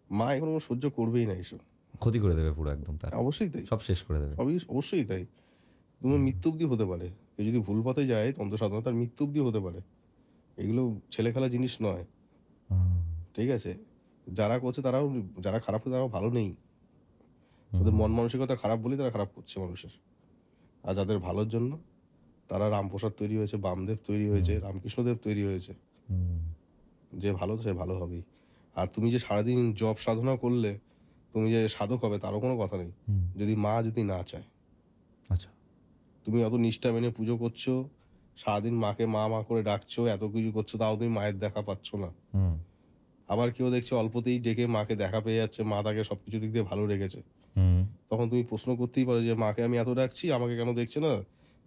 মা এখনো সহ্য করবেই না এসব। ক্ষতি করে দেবে পুরো একদম তার। অবশ্যই তাই। সব শেষ করে দেবে। অবশ্যই তাই। তোমার মৃত্যু অব্দি হতে পারে। কেউ যদি ভুল পথে যায় তন্ত্র সাধনা তার মৃত্যু অব্দি হতে পারে। এগুলো ছেলেখেলা জিনিস নয়। হুম, ঠিক আছে? যারা করছে তারাও, যারা খারাপ করছে তারাও ভালো নেই। হুম, তাদের মন মানসিকতা খারাপ বলেই তারা খারাপ করছে মানুষের। আর যাদের ভালোর জন্য তারা রামপ্রসাদ তৈরি হয়েছে, বামদেব তৈরি হয়েছে, রামকৃষ্ণদেব তৈরি হয়েছে। হুম, যে ভালো সে ভালো হবেই। আর তুমি যে সারাদিন জপ সাধনা করলে তুমি যে সাধক হবে তারও কোনো কথা নেই। হুম, যদি মা যদি না চায়। আচ্ছা। তুমি অত নিষ্ঠা মেনে পুজো করছো, সারাদিন মাকে মা, মা করে ডাকছো, এত কিছু করছো তাও তুমি মায়ের দেখা পাচ্ছ না। হুম, আবার কেউ দেখছে অল্পতেই ডেকে মাকে দেখা পেয়ে যাচ্ছে, মা তাকে সবকিছু দিক দিয়ে ভালো রেখেছে। হুম, তখন তুমি প্রশ্ন করতেই পারো যে মাকে আমি এত ডাকছি আমাকে কেন দেখছে না?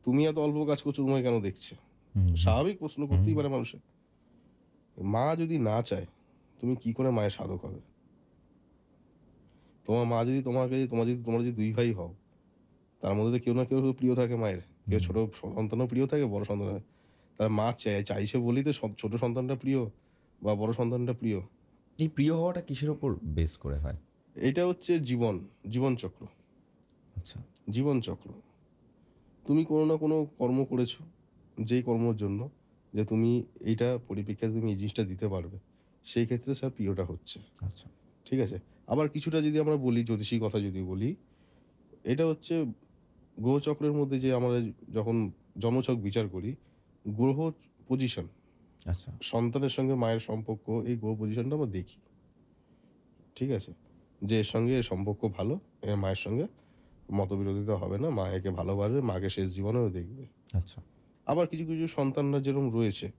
তুমি এত অল্প কাজ করছো তোমাকে কেন দেখছে? হুম, স্বাভাবিক প্রশ্ন হুম, করতেই পারে মানুষের। মা যদি না চায় তুমি কি করে মায়ের সাধক হবে? তোমার মা যদি তোমরা যদি ২ ভাই হও, তার মধ্যে তো কেউ না কেউ প্রিয় থাকে মায়ের। কেউ ছোট সন্তানও প্রিয় থাকে, বড় সন্তানও থাকে। তার মা চাইছে বলেই তো ছোট সন্তানটা প্রিয় বা বড় সন্তানটা প্রিয়। এই প্রিয় হওয়াটা কিসের উপর বেস করে হয়? এটা হচ্ছে জীবনচক্র। আচ্ছা। জীবনচক্র। তুমি কোনো না কোনো কর্ম করেছো, যেই কর্মের জন্য যে তুমি এইটা পরিপ্রেক্ষিতে তুমি এই জিনিসটা দিতে পারবে, সেই ক্ষেত্রে স্যার প্রিয়টা হচ্ছে। আচ্ছা। ঠিক আছে? আবার কিছুটা যদি আমরা বলি, জ্যোতিষী কথা যদি বলি, এটা হচ্ছে গ্রহচক্রের মধ্যে যে আমরা যখন জন্মছক বিচার করি, গ্রহ পজিশন, আচ্ছা। সন্তানের সঙ্গে মায়ের সম্পর্ক, এই গ্রহ পজিশনটা আমরা দেখি। ঠিক আছে? যে এর সঙ্গে এর সম্পর্ক ভালো, এর মায়ের সঙ্গে মতবিরোধিতা হবে না, মা একে ভালোবাসবে, মাকে শেষ জীবনেও দেখবে। আচ্ছা। আবার কিছু, কিছু সন্তানরা যেরকম রয়েছে,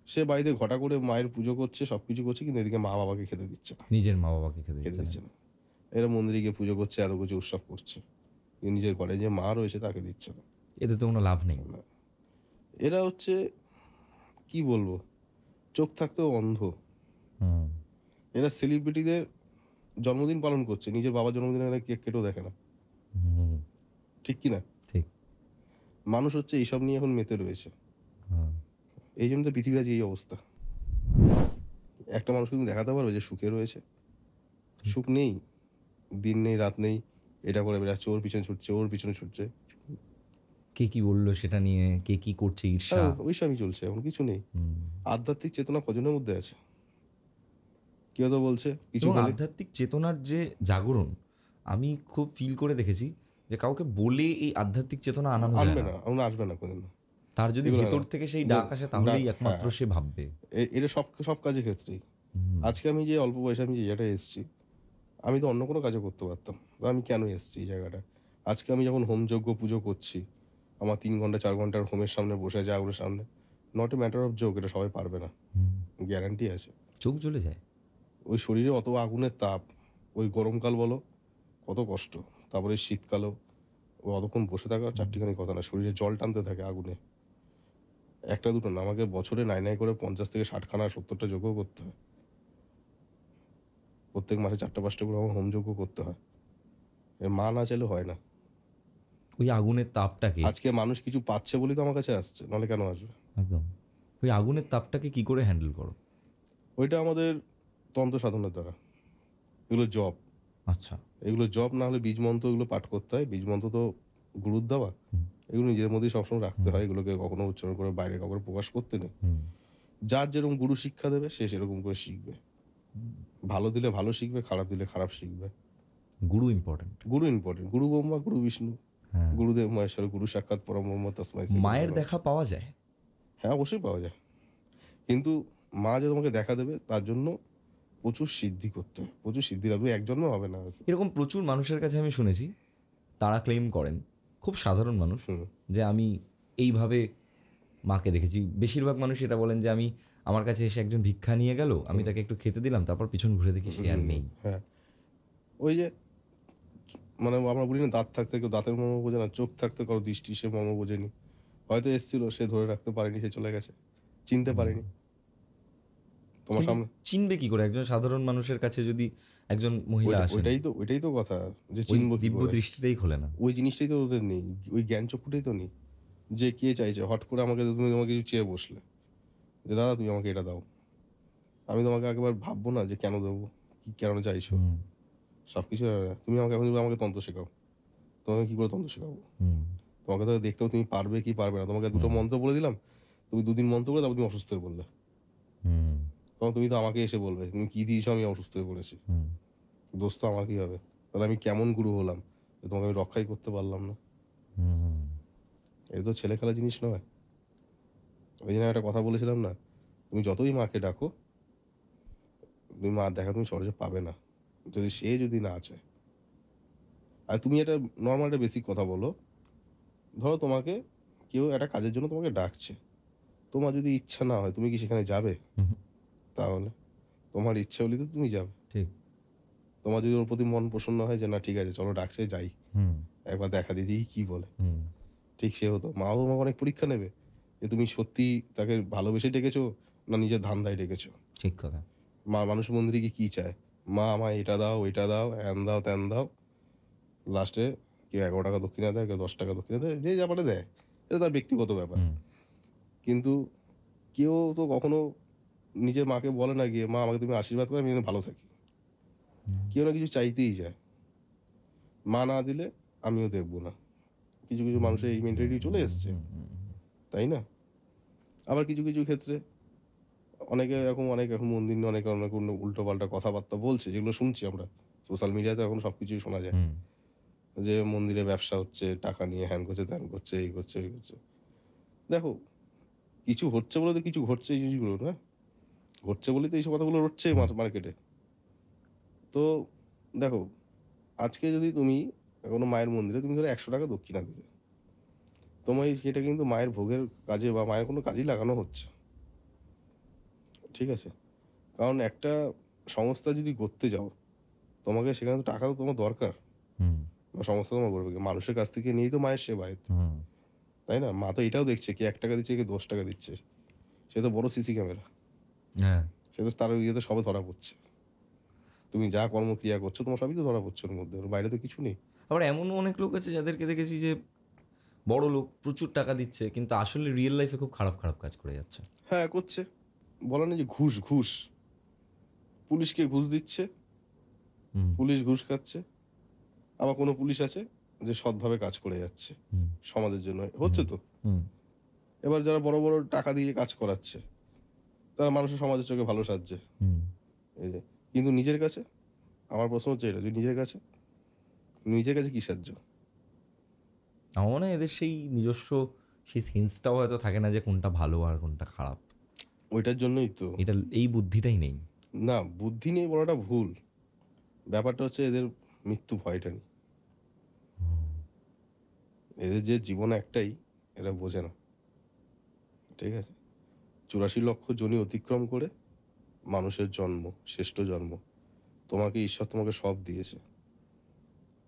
সে বাড়িতে ঘটা করে মায়ের পুজো করছে, সবকিছু করছে, কিন্তু এদিকে মা-বাবাকে খেতে দিচ্ছে না। নিজের মা-বাবাকে খেতে খেতে দিচ্ছে দিচ্ছে না। না। এরা মন্দিরে গিয়ে পুজো করছে, এত কিছু উৎসব করছে। কিন্তু নিজের ঘরে যে মা রয়েছে তাকে দিচ্ছে না। এতে তো কোনো লাভ নেই। এরা হচ্ছে, কি বলবো, চোখ থাকতেও অন্ধ। হুম। এরা সেলিব্রিটিদের জন্মদিন পালন করছে, নিজের বাবার জন্মদিনে এরা কেক কেটেও দেখে না। হুম। ঠিক কি না? ঠিক। মানুষ হচ্ছে এইসব নিয়ে এখন মেতে রয়েছে। হুম। এই জন্য তো পৃথিবীর আজ এই অবস্থা। একটা মানুষ কিন্তু দেখাতে পারবে যে সুখে রয়েছে? সুখ নেই। দিন নেই, রাত নেই। এটা করে বেড়াচ্ছে, ওর পিছনে ছুটছে, ওর পিছনে ছুটছে। কে কি বললো সেটা নিয়ে, কে কি করছে ঈর্ষা। ওইসবই চলছে, এখন কিছু নেই। হুম। আধ্যাত্মিক চেতনা কজনের মধ্যে আছে? কেউ তো বলছে কিছু এবং হলে আধ্যাত্মিক চেতনার যে জাগরণ, আমি খুব ফিল করে দেখেছি যে কাউকে বলে এই আধ্যাত্মিক চেতনা আনানো যায় আনবে না। না, আমরা আসবে না কোনদিন। তার যদি এগুলো ভেতর না। থেকে সেই ডাক আসে তাহলেই একমাত্র হ্যাঁ, সে ভাববে। এটা সব সব কাজের ক্ষেত্রেই। হুম। আজকে আমি যে অল্প বয়সে আমি যে জায়গাটায় এসেছি, আমি তো অন্য কোনো কাজও করতে পারতাম। আমি কেন এসেছি এই জায়গাটায়? আজকে আমি যখন হোমযজ্ঞ পুজো করছি, আমার ৩ ঘন্টা 4 ঘন্টার হোমের সামনে বসে আছে, আগুনের সামনে। Not a matter of joke, এটা সবাই পারবে না। হুম। গ্যারান্টি আছে। চোখ জ্বলে যায়। ওই শরীরে অত আগুনের তাপ, ওই গরমকাল বলো কত কষ্ট। তারপরে শীতকালেও ও অতক্ষণ বসে থাকা চারটিখানি কথা না। শরীরে জল টানতে থাকে আগুনে। একটা দুটো না, আমাকে বছরে নাই, নাই করে ৫০ থেকে ৬০ খানা ৭০ টা যজ্ঞ করতে হয়। প্রত্যেক মাসে ৪টা ৫টা করে আমার হোমযজ্ঞ করতে হয়। এর মা না চাইলে হয় না। ওই আগুনের তাপটাকে আজকে মানুষ কিছু পাচ্ছে বলেই তো আমার কাছে আসছে। নাহলে কেন আসবে? একদম। ওই আগুনের তাপটাকে কি করে হ্যান্ডেল করো? ওইটা আমাদের তন্ত্র সাধনের দ্বারা। এগুলো জপ। আচ্ছা। এগুলো জপ না হলে বীজ মন্ত্র এগুলো পাঠ করতে হয়। বীজ মন্ত্র তো গুরুর দেওয়া। হুম। এগুলো নিজের মধ্যেই সবসময় রাখতে হয়। এগুলোকে কখনো উচ্চারণ করে বাইরে কাউকে প্রকাশ করতে নেই। হুম। যার যেরকম গুরু শিক্ষা দেবে সে সেরকম করে শিখবে। ভালো দিলে ভালো শিখবে, খারাপ দিলে খারাপ শিখবে। গুরু ইম্পর্টেন্ট। গুরু ইম্পর্টেন্ট। গুরু ব্রহ্মা, গুরু বিষ্ণু, হ্যাঁ। গুরুদেব মহেশ্বর, গুরু সাক্ষাৎ পরব্রহ্ম তস্মাৎ শ্রী গুরুবে মায়ের নমঃ। দেখা পাওয়া যায়। হ্যাঁ, অবশ্যই পাওয়া যায়। কিন্তু মা যে তোমাকে দেখা দেবে তার জন্য প্রচুর সিদ্ধি করতে হয়। প্রচুর সিদ্ধি লাগবে। এক জন্মে হবে না হয়তো। এরকম প্রচুর মানুষের কাছে আমি শুনেছি, তারা ক্লেম করেন, খুব সাধারণ মানুষ, হুম। যে আমি এইভাবে মাকে দেখেছি। বেশিরভাগ মানুষ এটা বলেন যে আমি, আমার কাছে এসে একজন ভিক্ষা নিয়ে গেল, আমি তাকে একটু খেতে দিলাম, তারপর পিছন ঘুরে দেখি সে আর নেই। হ্যাঁ। ওই যে মানে আমরা বলি না, দাঁত থাকতে কেউ দাঁতের মর্ম বোঝে না, চোখ থাকতে কারো দৃষ্টি সে মর্ম বোঝেনি। হয়তো এসেছিল, সে ধরে রাখতে পারেনি, সে চলে গেছে। চিনতে পারেনি। তোমার কিন্তু সামনে চিনবে কি করে একজন সাধারণ মানুষের কাছে যদি একজন মহিলা আসেন? ওইটাই তো কথা, যে ওই চিনব কি দিব্য করে? দৃষ্টিটাই খোলে না। ওই জিনিসটাই তো ওদের নেই। ওই জ্ঞান চক্ষুটাই তো নেই। যে কে চাইছে হট করে আমাকে, তুমি আমাকে কিছু চেয়ে বসলে যে দাদা তুমি আমাকে এটা দাও, আমি তোমাকে একবার ভাববো না যে কেন দেবো, কি কেন চাইছো? হুম। সবকিছু তুমি আমাকে এখন আমাকে তন্ত্র শেখাও, তোমাকে কি করে তন্ত্র শেখাবো? হুম। তোমাকে তো দেখতেও তুমি পারবে কি পারবে না। তোমাকে দুটো মন্ত্র বলে দিলাম, তুমি ২ দিন মন্ত্র বলে তারপর তুমি অসুস্থ হয়ে পড়লে, হুম। তখন তুমি তো আমাকে এসে বলবে তুমি কি দিয়েছো আমি অসুস্থ হয়ে পড়েছি। হুম। দোষ তো আমাকেই হবে। তাহলে আমি কেমন গুরু হলাম যে তোমাকে আমি রক্ষাই করতে পারলাম না? হুম। এই তো ছেলে খেলা জিনিস নয়। ওই জন্য একটা কথা বলেছিলাম না, তুমি যতই মাকে ডাকো, তুমি মা দেখা তুমি সহজে পাবে না যদি সে যদি না চায়। আর তুমি একটা নর্মাল একটা বেসিক কথা বলো, ধরো তোমাকে কেউ একটা কাজের জন্য তোমাকে ডাকছে, তোমার যদি ইচ্ছা না হয় তুমি কি সেখানে যাবে? হুম। তাহলে তোমার ইচ্ছা হলেই তো তুমি যাবে। ঠিক। তোমার যদি ওর প্রতি মন প্রসন্ন হয় যে না ঠিক আছে চলো ডাকছে যাই, হুম। একবার দেখা দিয়ে দিই কি বলে। হুম। ঠিক সে হতো। মাও তোমাকে অনেক পরীক্ষা নেবে যে তুমি সত্যি তাকে ভালোবেসে ডেকেছো না নিজের ধান্দায় ডেকেছো। ঠিক কথা। মা মানুষ মন্দিরে গিয়ে কি চায়? মা আমায় এটা দাও, ওইটা দাও, হ্যান দাও, ত্যান দাও। লাস্টে কেউ ১১ টাকা দক্ষিণা দেয়, কেউ ১০ টাকা দক্ষিণা দেয়। যে যা পারে দেয়। এটা তার ব্যক্তিগত ব্যাপার। হুম। কিন্তু কেউ তো কখনো নিজের মাকে বলে না গিয়ে, "মা আমাকে তুমি আশীর্বাদ করো, আমি যেন ভালো থাকি।" কেউ না কিছু চাইতেই যায়। মা না দিলে আমিও দেখব না। কিছু, কিছু মানুষের এই মেন্টালিটি চলে এসছে। তাই না? আবার কিছু কিছু ক্ষেত্রে অনেকে এরকম অনেক এখন মন্দির নিয়ে অনেকে অনেক উল্টো পাল্টা কথাবার্তা বলছে, যেগুলো শুনছি আমরা সোশ্যাল মিডিয়াতে, এখন সব কিছুই শোনা যায় হুম যে মন্দিরে ব্যবসা হচ্ছে, টাকা নিয়ে হ্যান করছে, ত্যান করছে, এই করছে, এই করছে। দেখো, কিছু হচ্ছে বলে তো কিছু ঘটছে, এই জিনিসগুলো না ঘটছে বলেই তো এইসব কথাগুলো হচ্ছে হুম মার্কেটে। তো দেখো, আজকে যদি তুমি কোনো মায়ের মন্দিরে তুমি ধরো 100 টাকা দক্ষিণা দেবে, তোমার সেটা কিন্তু মায়ের ভোগের কাজে বা মায়ের কোনো কাজেই লাগানো হচ্ছে, ঠিক আছে? কারণ একটা সংস্থা যদি করতে যাও, তোমাকে সেখানে তো টাকা তো তোমার দরকার। হুম বা সংস্থা তোমার করবে কি? মানুষের কাছ থেকে নিয়েই তো মায়ের সেবায়, হুম তাই না? মা তো এটাও দেখছে কে 1 টাকা দিচ্ছে, কে 10 টাকা দিচ্ছে। সে তো বড় সিসি ক্যামেরা, হ্যাঁ সে তো তার ইয়েতে সবে ধরা পড়ছে। তুমি যা কর্মক্রিয়া করছো তোমার সবই তো ধরা পড়ছে ওর মধ্যে, ওর বাইরে তো কিছু নেই। আবার এমনও অনেক লোক আছে যাদেরকে দেখেছি যে বড় লোক, প্রচুর টাকা দিচ্ছে, কিন্তু আসলে রিয়েল লাইফে খুব খারাপ খারাপ কাজ করে যাচ্ছে। হ্যাঁ, করছে। বলা নেই যে ঘুষ ঘুষ, পুলিশকে ঘুষ দিচ্ছে, হুম পুলিশ ঘুষ খাচ্ছে। আবার কোনো পুলিশ আছে যে সৎভাবে কাজ করে যাচ্ছে হুম সমাজের জন্য, হুম হচ্ছে তো। হুম এবার যারা বড় বড় টাকা দিয়ে কাজ করাচ্ছে, তারা মানুষের সমাজের চোখে ভালো সাজছে, হুম এই যে। কিন্তু নিজের কাছে, আমার প্রশ্ন হচ্ছে এটা, যে নিজের কাছে, নিজের কাছে কি সাহায্য? আমার মনে হয় এদের সেই নিজস্ব সেই সেন্সটাও হয়তো থাকে না যে কোনটা ভালো আর কোনটা খারাপ। ওইটার জন্যই তো। এটা এই বুদ্ধিটাই নেই। না, বুদ্ধি নেই বলাটা ভুল। ব্যাপারটা হচ্ছে এদের মৃত্যু ভয়টা নেই। এদের যে জীবন একটাই, এরা বোঝে না, ঠিক আছে? 84 লক্ষ যোনি অতিক্রম করে মানুষের জন্ম, শ্রেষ্ঠ জন্ম। তোমাকে ঈশ্বর তোমাকে সব দিয়েছে,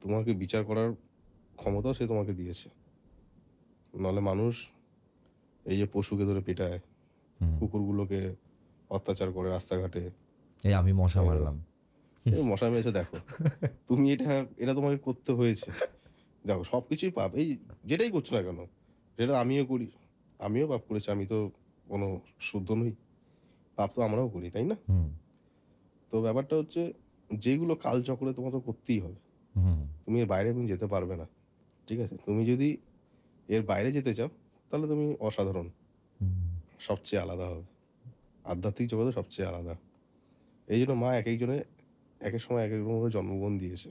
তোমাকে বিচার করার ক্ষমতাও সে তোমাকে দিয়েছে। নাহলে মানুষ এই যে পশুকে ধরে পেটায়, হুম কুকুরগুলোকে অত্যাচার করে রাস্তাঘাটে, এই আমি মশা এই মারলাম। এই মশা মেরেছে দেখো, তুমি এটা তোমাকে করতে হয়েছে। দেখো, সব কিছুই পাপ, এই যেটাই করছো না কেন, যেটা আমিও করি, আমিও পাপ করেছি, আমি তো কোনো শুদ্ধ নই, পাপ তো আমরাও করি, তাই না? হুম তো ব্যাপারটা হচ্ছে, যেগুলো কালচক্রে তোমার তো করতেই হবে, হুম তুমি এর বাইরে তুমি যেতে পারবে না, ঠিক আছে? তুমি যদি এর বাইরে যেতে চাও, তাহলে তুমি অসাধারণ, হুম সবচেয়ে আলাদা হবে, আধ্যাত্মিক জগতে সবচেয়ে আলাদা। এই জন্য মা এক একজনে এক এক সময় এক এক রকমভাবে জন্মগ্রহণ দিয়েছে।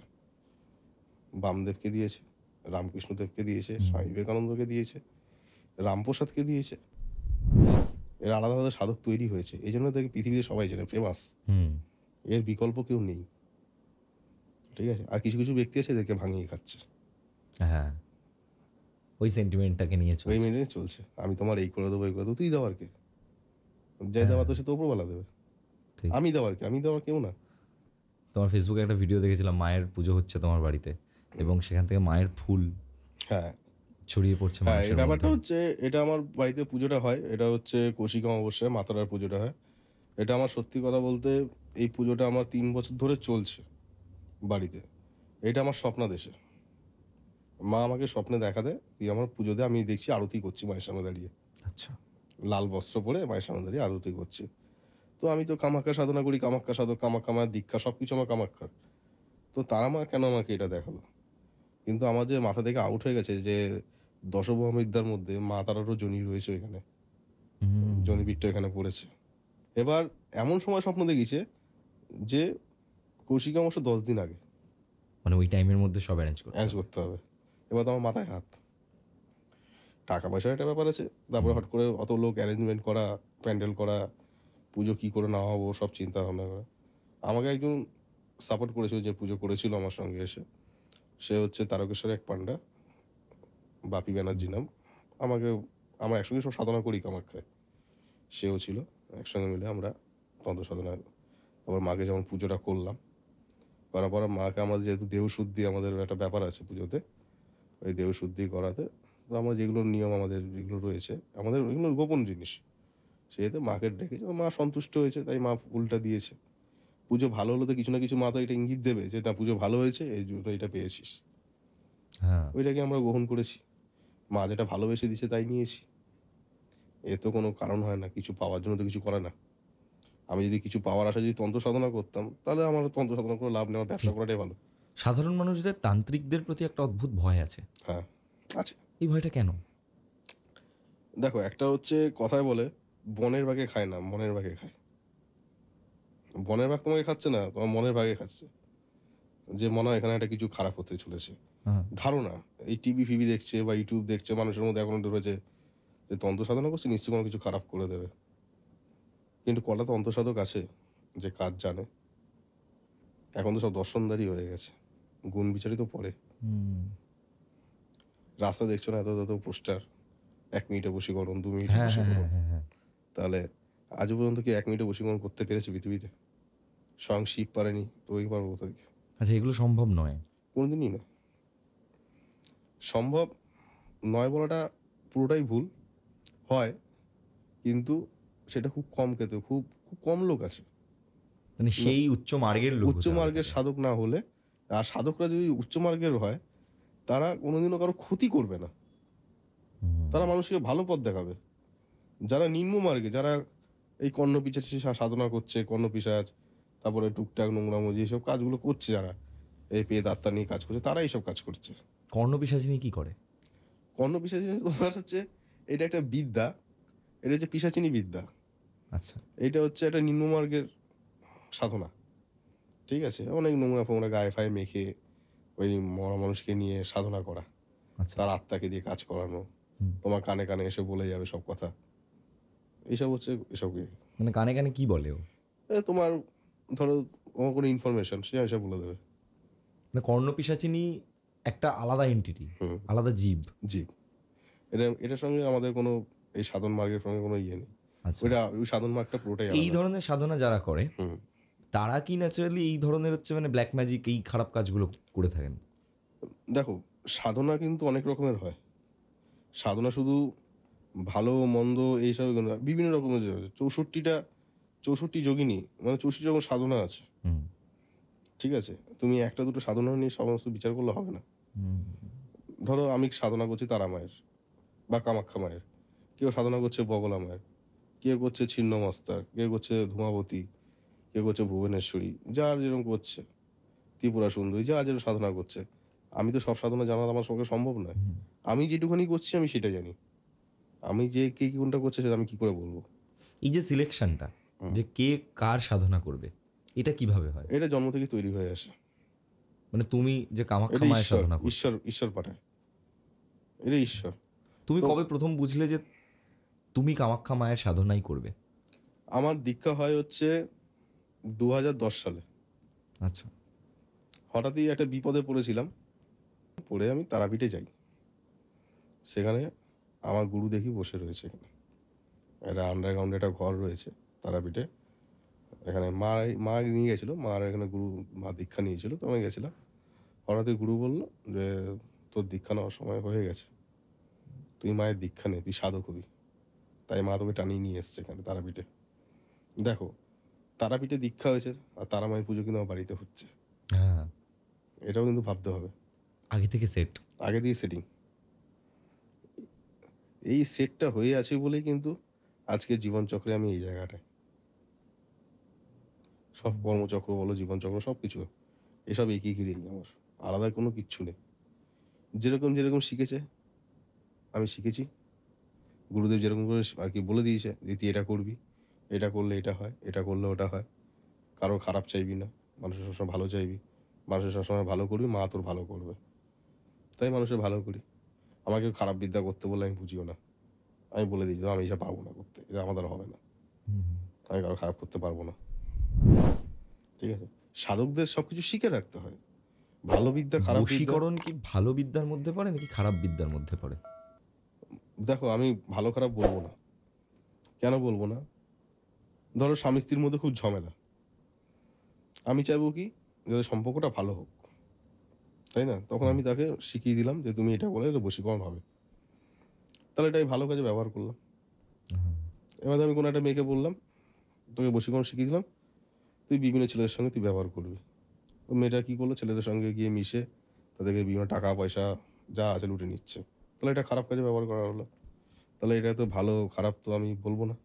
বামদেবকে দিয়েছে, রামকৃষ্ণদেবকে দিয়েছে, হুম স্বামী বিবেকানন্দকে দিয়েছে, রামপ্রসাদকে দিয়েছে। এর আলাদা আলাদা সাধক তৈরি হয়েছে, এই জন্য তাকে পৃথিবীতে সবাই চেনে, ফেমাস। হুম এর বিকল্প কেউ নেই, ঠিক আছে? আর কিছু কিছু ব্যক্তি আছে এদেরকে ভাঙিয়ে খাচ্ছে, হ্যাঁ, ওই সেন্টিমেন্টটাকে নিয়ে ওই চলছে। মেনে চলছে। আমি তোমার এই করে দেবো, এই করে দেবো, তুই দেওয়ার কে? যাই হ্যাঁ দেওয়া তো সে তো উপরওয়ালা দেবে। ঠিক। আমি দেওয়ার কে? আমি দেওয়ার কেউ না। তোমার ফেসবুকে একটা ভিডিও দেখেছিলাম, মায়ের পুজো হচ্ছে তোমার বাড়িতে, এবং সেখান থেকে মায়ের ফুল হ্যাঁ, ছড়িয়ে পড়ছে হ্যাঁ, এই মানুষের ব্যাপারটা মধ্যে। হচ্ছে, এটা আমার বাড়িতে পুজোটা হয়, এটা হচ্ছে কৌশিক অমাবস্যায় মাতারার পুজোটা হয়। এটা আমার সত্যি কথা বলতে, এই পুজোটা আমার 3 বছর ধরে চলছে বাড়িতে। এটা আমার স্বপ্নাদেশে। মা আমাকে স্বপ্নে দেখা দেয়, তুই আমার পুজো দে, আমি দেখছি আরতি করছি মায়ের সামনে দাঁড়িয়ে। আচ্ছা। লাল বস্ত্র পরে মায়ের সামনে দাঁড়িয়ে আরতি করছি। তো আমি তো কামাখ্যা সাধনা করি, কামাখ্যা সাধক, কামাখ্যা মায়ের দীক্ষা, সব কিছু আমার কামাখ্যার। তো তারা মা কেন আমাকে এটা দেখালো? কিন্তু আমার যে মাথা থেকে আউট হয়ে গেছে যে দশভূমিবিদ্যার মধ্যে মা তারারও যোনি রয়েছে এখানে, হুম যোনিপীঠটা এখানে পড়েছে। এবার এমন সময় স্বপ্ন দেখিছে যে কৌশিক অমাবস্যা 10 দিন আগে মানে ওই টাইমের মধ্যে সব অ্যারেঞ্জ করতে অ্যারেঞ্জ হবে। করতে হবে। এবার তো আমার মাথায় হাত, টাকা পয়সার একটা ব্যাপার আছে, তারপরে হুম হট করে অত লোক অ্যারেঞ্জমেন্ট করা, প্যান্ডেল করা, পুজো কী করে না হবো সব চিন্তা ভাবনা করা। আমাকে একজন সাপোর্ট করেছিল, যে পুজো করেছিল আমার সঙ্গে এসে, সে হচ্ছে তারকেশ্বর এক পান্ডা, বাপি ব্যানার্জি নাম। আমাকে, আমরা একসঙ্গে সব সাধনা করি কামাখ্যায়, সেও ছিল। একসঙ্গে মিলে আমরা তন্ত্র সাধনা, তারপর মাকে যেমন পুজোটা করলাম, করার পর মাকে আমাদের যেহেতু দেহশুদ্ধি আমাদের একটা ব্যাপার আছে পুজোতে, ওই দেহশুদ্ধি করাতে তো আমরা যেগুলো নিয়ম আমাদের যেগুলো রয়েছে, আমাদের এগুলো গোপন জিনিস, সেহেতু মাকে ডেকেছে, মা সন্তুষ্ট হয়েছে, তাই মা ফুলটা দিয়েছে। পুজো ভালো হলে তো কিছু না কিছু মা তো এটা ইঙ্গিত দেবে যে না, পুজো ভালো হয়েছে, এই জন্য এটা পেয়েছিস। হ্যাঁ। ওইটাকে আমরা গ্রহণ করেছি, মা যেটা ভালোবেসে দিছে তাই নিয়েছি। এ তো কোনো কারণ হয় না, কিছু পাওয়ার জন্য তো কিছু করে না। আমি যদি কিছু পাওয়ার আশা যদি তন্ত্র সাধনা করতাম, তাহলে আমার তন্ত্র সাধনা করে লাভ নেওয়া, ব্যবসা ঠিক। করাটাই ভালো। সাধারণ মানুষদের তান্ত্রিকদের প্রতি একটা অদ্ভুত ভয় আছে। হ্যাঁ, আছে। এই ভয়টা কেন? দেখো, একটা হচ্ছে কথায় বলে বনের বাঘে খায় না, মনের বাঘে খায়। বনের বাঘ তোমাকে খাচ্ছে না, তোমার মনের বাঘে খাচ্ছে। যে মনে হয় এখানে একটা কিছু খারাপ হতে চলেছে। হ্যাঁ। ধারণা, এই টিভি ফিভি দেখছে বা ইউটিউব দেখছে, মানুষের মধ্যে এখন ধরেছে যে তন্ত্র সাধনা করছে, নিশ্চয়ই কোনো কিছু খারাপ করে দেবে। কিন্তু কটা তন্ত্রসাধক আছে যে কাজ জানে? এখন তো সব দর্শনদারি হয়ে গেছে, গুণ বিচারই তো পড়ে। হুম। রাস্তা দেখছো না, এত এত পোস্টার, 1 মিনিটে বশীকরণ, 2 মিনিটে হ্যাঁ, হ্যাঁ, বশীকরণ। হ্যাঁ, হ্যাঁ, হ্যাঁ। তাহলে আজও পর্যন্ত কি 1 মিনিটে বশীকরণ করতে পেরেছে পৃথিবীতে? স্বয়ং শিব পারেনি, তো ওই পারবো কোথা থেকে? আচ্ছা, এগুলো সম্ভব নয়। কোনোদিনই না। সম্ভব নয় বলাটা পুরোটাই ভুল। হয়, কিন্তু সেটা খুব কম ক্ষেত্রে, খুব খুব কম লোক আছে। মানে সেই উচ্চ মার্গের লোক উচ্চ হতে হবে মার্গের তাদের। সাধক না হলে, আর সাধকরা যদি উচ্চ মার্গের হয়, তারা কোনোদিনও কারো ক্ষতি করবে না। হুম। তারা মানুষকে ভালো পথ দেখাবে। যারা নিম্ন মার্গে, যারা এই কর্ণপিশাচি সাধনা করছে, কর্ণপিশাচ, তারপরে টুকটাক নোংরামো যেসব কাজগুলো করছে, যারা এই পেট আত্মা নিয়ে কাজ করছে, তারা এইসব কাজ করছে। কর্ণপিশাচিনী কি করে? কর্ণপিশাচি তোমার হচ্ছে, এটা একটা বিদ্যা, এটা হচ্ছে পিশাচিনী বিদ্যা। আচ্ছা। এটা হচ্ছে একটা নিম্নমার্গের সাধনা। ঠিক আছে? অনেক নোংরা ফোংরা গায়ে ফায়ে মেখে ওই মরা মানুষকে নিয়ে সাধনা করা, আচ্ছা। তার আত্মাকে দিয়ে কাজ করানো, হুম। তোমার কানে কানে এসে বলে যাবে সব কথা। এইসব হচ্ছে এসব কি, মানে কানে কানে কি বলে ও? তোমার ধরো তোমার কোনো ইনফরমেশন সে এসে বলে দেবে। মানে কর্ণপিশাচিনী একটা আলাদা এন্টিটি, হুম, আলাদা জীব। জি। এটার সঙ্গে আমাদের কোনো, এই সাধন মার্গের সঙ্গে কোনো ইয়ে নেই। আচ্ছা। ওইটা, ওই সাধন মার্গটা পুরোটাই এই আলাদা। ধরনের সাধনা যারা করে হুম। তারা কি ন্যাচারালি এই ধরনের হচ্ছে মানে ব্ল্যাক ম্যাজিক এই খারাপ কাজগুলো করে থাকেন? দেখো, সাধনা কিন্তু অনেক রকমের হয়। সাধনা শুধু ভালো মন্দ এইসব না, বিভিন্ন রকমের 64টি যোগিনী, মানে 64 রকম সাধনা আছে। হুম। ঠিক আছে? তুমি একটা দুটো সাধনা নিয়ে সমস্ত বিচার করলে হবে না। হুম। ধরো আমি সাধনা করছি তারা মায়ের বা কামাখ্যা মায়ের, কেউ সাধনা করছে বগলা মায়ের, কেউ করছে ছিন্নমস্তা, কেউ করছে ধূমাবতী, কেউ করছে ভুবনেশ্বরী, যার যেরকম করছে, ত্রিপুরা সুন্দরী, যা যেরকম সাধনা করছে। আমি তো সব সাধনা জানা আমার পক্ষে সম্ভব নয়। হুম। আমি যেটুখানি করছি আমি সেটা জানি। আমি যে কে কোনটা করছে সেটা আমি কি করে বলবো? এই যে সিলেকশনটা, হুম। যে কে কার সাধনা করবে, এটা কিভাবে হয়? এটা জন্ম থেকে তৈরি হয়ে আসে। মানে তুমি যে কামাখ্যা এটা মায়ের ঈশ্বর, সাধনা করছো, ঈশ্বর, ঈশ্বর পাঠায়। এটা ঈশ্বর। তুমি তো কবে প্রথম বুঝলে যে তুমি কামাখ্যা মায়ের সাধনাই করবে? আমার দীক্ষা হয় হচ্ছে 2010 সালে। আচ্ছা। হঠাৎই একটা বিপদে পড়েছিলাম। পড়ে আমি তারাপীঠে যাই। সেখানে আমার গুরু দেখি বসে রয়েছে এখানে। একটা আন্ডারগ্রাউন্ডে একটা ঘর রয়েছে তারাপীঠে। এখানে মা নিয়ে গেছিল। মার এখানে মা দীক্ষা নিয়েছিল। তো আমি গেছিলাম। হঠাৎই গুরু বলল যে, "তোর দীক্ষা নেওয়ার সময় হয়ে গেছে। তুই মায়ের দীক্ষা নে, তুই সাধক হবি।" তাই মা তোকে টানিয়ে নিয়ে এসছে এখানে তারাপীঠে। দেখো, তারাপীঠে দীক্ষা হয়েছে আর তারা মায়ের পুজো কিন্তু আমার বাড়িতে হচ্ছে। হ্যাঁ। এটাও কিন্তু ভাবতে হবে। আগে থেকে সেট। আগে দিয়ে সেটিং। এই সেটটা হয়ে আছে বলেই কিন্তু আজকের জীবনচক্রে আমি এই জায়গাটায়। সব কর্মচক্র বলো, জীবনচক্র সবকিছু এসব একই ঘিরেই আমার। আলাদা কোনো কিচ্ছু নেই। যেরকম শিখেছে আমি শিখেছি। গুরুদেব যেরকম করে আর কি বলে দিয়েছে যে, "তুই এটা করবি, এটা করলে এটা হয়, এটা করলে ওটা হয়। কারোর খারাপ চাইবি না, মানুষের সবসময় ভালো চাইবি। মানুষের সবসময় ভালো করবি, মা তোর ভালো করবে।" তাই মানুষের ভালো করি। আমাকে খারাপ বিদ্যা করতে বললে আমি বুঝিও না। আমি বলে দিয়েছি, "আমি এসব পারবো না করতে। এটা আমার দ্বারা হবে না। হুম। আমি কারো খারাপ করতে পারবো না।" ঠিক আছে? সাধকদের সবকিছু শিখে রাখতে হয়। ভালো বিদ্যা, খারাপ বিদ্যা। বশীকরণ কি ভালো বিদ্যার মধ্যে পড়ে নাকি খারাপ বিদ্যার মধ্যে পড়ে? দেখো, আমি ভালো খারাপ বলবো না। কেন বলবো না? ধরো স্বামী স্ত্রীর মধ্যে খুব ঝামেলা। আমি চাইবো কি? যাতে সম্পর্কটা ভালো হোক। তাই না? তখন আমি তাকে শিখিয়ে দিলাম যে, "তুমি এটা করলে এটা বশীকরণ হবে।" তাহলে এটা আমি ভালো কাজে ব্যবহার করলাম। হুম। এবার আমি কোনো একটা মেয়েকে বললাম, "তোকে বশীকরণ শিখিয়ে দিলাম। তুই বিভিন্ন ছেলেদের সঙ্গে তুই ব্যবহার করবি।" তো মেয়েটা কি করলো? ছেলেদের সঙ্গে গিয়ে মিশে তাদেরকে বিভিন্ন টাকা পয়সা যা আছে লুটে নিচ্ছে। তাহলে এটা খারাপ কাজে ব্যবহার করা হলো। তাহলে এটা তো ভালো খারাপ তো আমি বলবো না।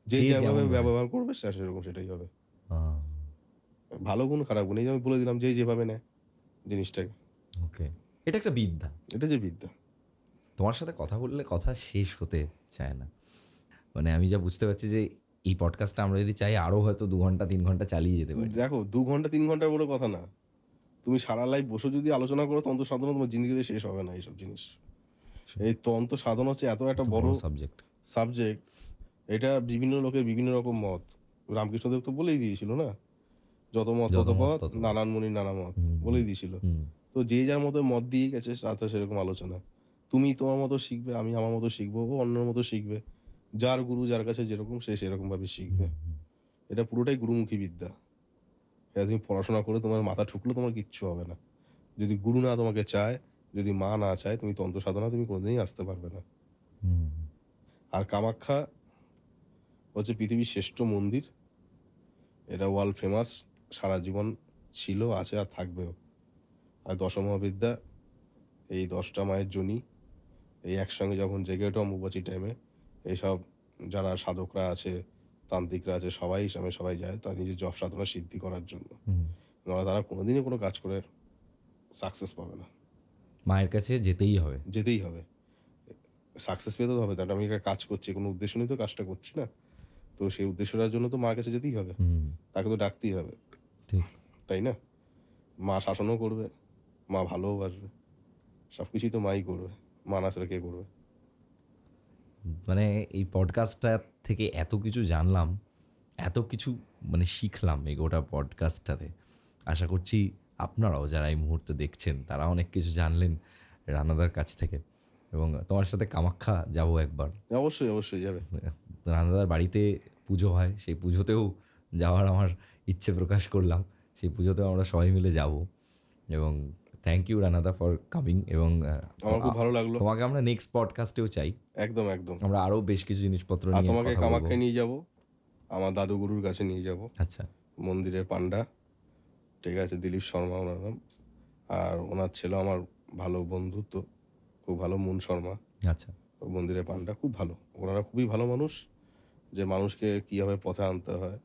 যে যে যেভাবে যেমন ভাবে। ব্যবহার করবে সে সেরকম সেটাই হবে। আহ, ভালো গুণ, খারাপ গুণ এই যে আমি বলে দিলাম যে যেভাবে নেয় জিনিসটাকে। ওকে। এটা একটা বিদ্যা। এটা যে বিদ্যা। তোমার সাথে কথা বললে কথা শেষ হতে চায় না। মানে আমি যা বুঝতে পারছি যে এই পডকাস্টটা আমরা যদি চাই আরও হয়তো 2 ঘন্টা 3 ঘন্টা চালিয়ে যেতে পারি। দেখো 2 ঘন্টা 3 ঘন্টার বড় কথা না, তুমি সারা লাইফ বসে যদি আলোচনা করো তন্ত্র সাধনা তোমার জিন্দগিতে শেষ হবে না এইসব জিনিস। এই তন্ত্র সাধনা হচ্ছে এত একটা বড় সাবজেক্ট, এটা বিভিন্ন লোকের বিভিন্ন রকম মত। রামকৃষ্ণদেব তো বলেই দিয়েছিল না, যত মত তত পথ, নানান মুনির নানা মত বলেই দিয়েছিল। তো যে যার মতো মত দিয়ে গেছে তাতে সেরকম আলোচনা। তুমি তোমার মতো শিখবে, আমি আমার মতো শিখবো, ও অন্যের মতো শিখবে। যার গুরু যার কাছে যেরকম সে সেরকম ভাবে শিখবে। এটা পুরোটাই গুরুমুখী বিদ্যা। এটা তুমি পড়াশোনা করে তোমার মাথা ঠুকলে তোমার কিচ্ছু হবে না। যদি গুরু না তোমাকে চায়, যদি মা না চায়, তুমি তন্ত্র সাধনা তুমি কোনোদিনই আসতে পারবে না। আর কামাখ্যা হচ্ছে পৃথিবীর শ্রেষ্ঠ মন্দির, এটা ওয়ার্ল্ড ফেমাস, সারা জীবন ছিল, আছে আর থাকবেও। আর দশমহাবিদ্যা, এই 10টা মায়ের জনি এই একসঙ্গে যখন জেগে ওঠে অম্বুবাচী টাইমে, এইসব যারা সাধকরা আছে, তান্ত্রিকরা আছে, সবাই যায় তার নিজের জপ সাধনা সিদ্ধি করার জন্য। নাহলে তারা কোনোদিনই কোনো কাজ করে সাকসেস পাবে না। মায়ের কাছে যেতেই হবে। সাকসেস পেতে হবে, তাহলে আমি একটা কাজ করছি, কোনো উদ্দেশ্য নিয়ে তো কাজটা করছি না, তো সেই উদ্দেশ্যটার জন্য তো মার কাছে যেতেই হবে, তাকে তো ডাকতেই হবে, তাই না? মা শাসনও করবে, মা ভালোবাসবে, সব কিছুই তো মাই করবে, মা না সেটা কে করবে? মানে এই পডকাস্টটা থেকে এত কিছু জানলাম, এত কিছু মানে শিখলাম এই গোটা পডকাস্টটাতে। আশা করছি আপনারাও যারা এই মুহূর্তে দেখছেন তারা অনেক কিছু জানলেন রানাদার কাছ থেকে। এবং তোমার সাথে কামাখ্যা যাব একবার, অবশ্যই যাবে। রানাদার বাড়িতে পুজো হয়, সেই পুজোতেও যাওয়ার আমার ইচ্ছে প্রকাশ করলাম। সেই পুজোতেও আমরা সবাই মিলে যাব। এবং থ্যাংক ইউ রানাদা ফর কামিং। এবং আমার খুব ভালো লাগলো। তোমাকে আমরা নেক্সট পডকাস্টেও চাই। একদম আমরা আরও বেশ কিছু জিনিসপত্র নিয়ে তোমাকে কামাখ্যায় নিয়ে যাব, আমার দাদু গুরুর কাছে নিয়ে যাব। আচ্ছা, মন্দিরের পান্ডা, ঠিক আছে, দিলীপ শর্মা ওনার নাম। আর ওনার ছেলে আমার ভালো বন্ধু, তো খুব ভালো, মুন শর্মা। আচ্ছা, মন্দিরের পান্ডা খুব ভালো, ওনারা খুবই ভালো মানুষ, যে মানুষকে কীভাবে পথে আনতে হয়,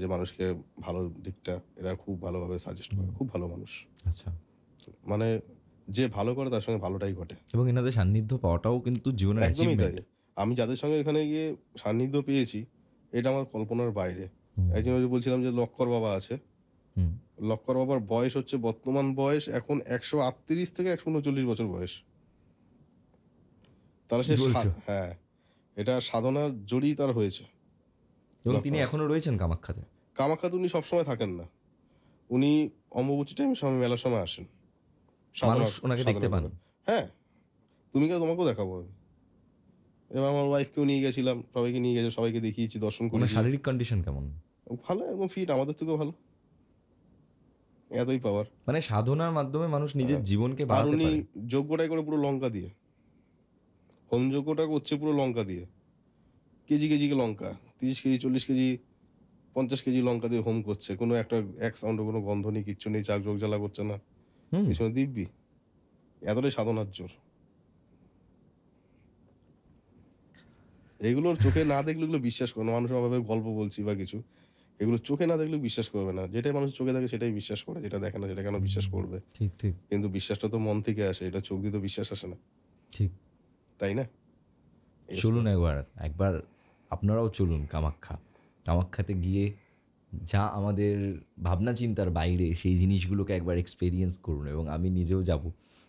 যে মানুষকে ভালো দিকটা এরা খুব ভালোভাবে সাজেস্ট করে, খুব ভালো মানুষ। আচ্ছা, মানে যে ভালো করে তার সঙ্গে ভালোটাই ঘটে। এবং এনাদের সান্নিধ্য পাওয়াটাও কিন্তু জীবনের অ্যাচিভমেন্ট। আমি যাদের সঙ্গে এখানে গিয়ে সান্নিধ্য পেয়েছি, এটা আমার কল্পনার বাইরে। একজন বলছিলাম যে লক্কর বাবা আছে, লক্কর বাবার বয়স হচ্ছে, বর্তমান বয়স এখন 138 থেকে 139 বছর বয়স। তাহলে সে, হ্যাঁ, এটা সাধনার জোরেই তার হয়েছে। এবং তিনি এখনো রয়েছেন কামাখ্যাতে। কামাখ্যাতে উনি সবসময় থাকেন না, উনি অম্বুবাচী টাইমের সময়, মেলার সময় আসেন, মানুষ ওনাকে দেখতে পান। হ্যাঁ, তুমি কে, তোমাকেও দেখাবো। এবার আমার ওয়াইফকেও নিয়ে গেছিলাম, সবাইকে নিয়ে গেছে, সবাইকে দেখিয়েছি, দর্শন করি। শারীরিক কন্ডিশন কেমন? ভালো, একদম ফিট, আমাদের থেকেও ভালো, এতই পাওয়ার। মানে সাধনার মাধ্যমে মানুষ নিজের জীবনকে বাড়াতে পারে। উনি যজ্ঞটাই করে পুরো লঙ্কা দিয়ে, হোম যজ্ঞটা করছে পুরো লঙ্কা দিয়ে, কেজি লঙ্কা, 30 কেজি 40 কেজি 50 কেজি লঙ্কা দিয়ে হোম করছে, কোনো এক সাউন্ডে কোনো গন্ধ নেই, কিচ্ছু নেই, চাক যোগ জ্বালা করছে না, পিছনে দিব্যি। এতটাই সাধনার জোর। এগুলোর চোখে না দেখলে এগুলো বিশ্বাস করে না মানুষ। অভাবে গল্প বলছি বা কিছু, এগুলো চোখে না দেখলে বিশ্বাস করবে না। যেটাই মানুষ চোখে দেখে সেটাই বিশ্বাস করে, যেটা দেখে না সেটা কেন বিশ্বাস করবে? ঠিক। কিন্তু বিশ্বাসটা তো মন থেকে আসে, এটা চোখ দিয়ে তো বিশ্বাস আসে না, ঠিক, তাই না? চলুন একবার আপনারাও চলুন কামাখ্যাতে গিয়ে যা আমাদের ভাবনা চিন্তার বাইরে সেই জিনিসগুলোকে একবার এক্সপেরিয়েন্স করুন। এবং আমি নিজেও যাব,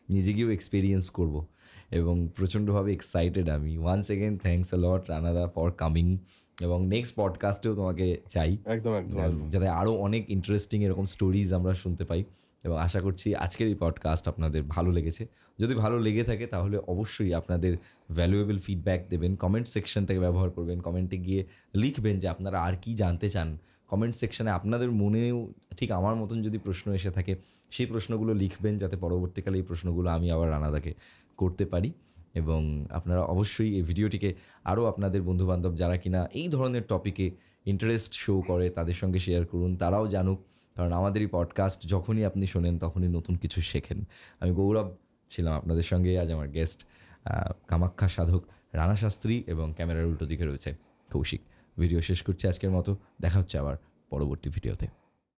নিজে গিয়েও এক্সপেরিয়েন্স করব, এবং প্রচণ্ডভাবে এক্সাইটেড আমি। Once again thanks a lot রানাদা ফর কামিং। এবং নেক্সট পডকাস্টেও তোমাকে চাই, একদম যাতে আরও অনেক ইন্টারেস্টিং এরকম স্টোরিজ আমরা শুনতে পাই। এবং আশা করছি আজকের এই পডকাস্ট আপনাদের ভালো লেগেছে। যদি ভালো লেগে থাকে তাহলে অবশ্যই আপনাদের ভ্যালুয়েবল ফিডব্যাক দেবেন, কমেন্ট সেকশনটাকে ব্যবহার করবেন, কমেন্টে গিয়ে লিখবেন যে আপনারা আর কি জানতে চান। কমেন্ট সেকশনে আপনাদের মনেও ঠিক আমার মতন যদি প্রশ্ন এসে থাকে সেই প্রশ্নগুলো লিখবেন, যাতে পরবর্তীকালে এই প্রশ্নগুলো আমি আবার রানাদাকে করতে পারি। এবং আপনারা অবশ্যই এই ভিডিওটিকে আরও আপনাদের বন্ধুবান্ধব যারা কিনা এই ধরনের টপিকে ইন্টারেস্ট শো করে তাদের সঙ্গে শেয়ার করুন, তারাও জানুক। কারণ আমাদের এই পডকাস্ট যখনই আপনি শোনেন তখনই নতুন কিছু শেখেন। আমি গৌরব ছিলাম আপনাদের সঙ্গে, আজ আমার গেস্ট কামাখ্যা সাধক রানা শাস্ত্রী, এবং ক্যামেরার উল্টো দিকে রয়েছে কৌশিক। ভিডিও শেষ করছি আজকের মতো, দেখা হচ্ছে আবার পরবর্তী ভিডিওতে।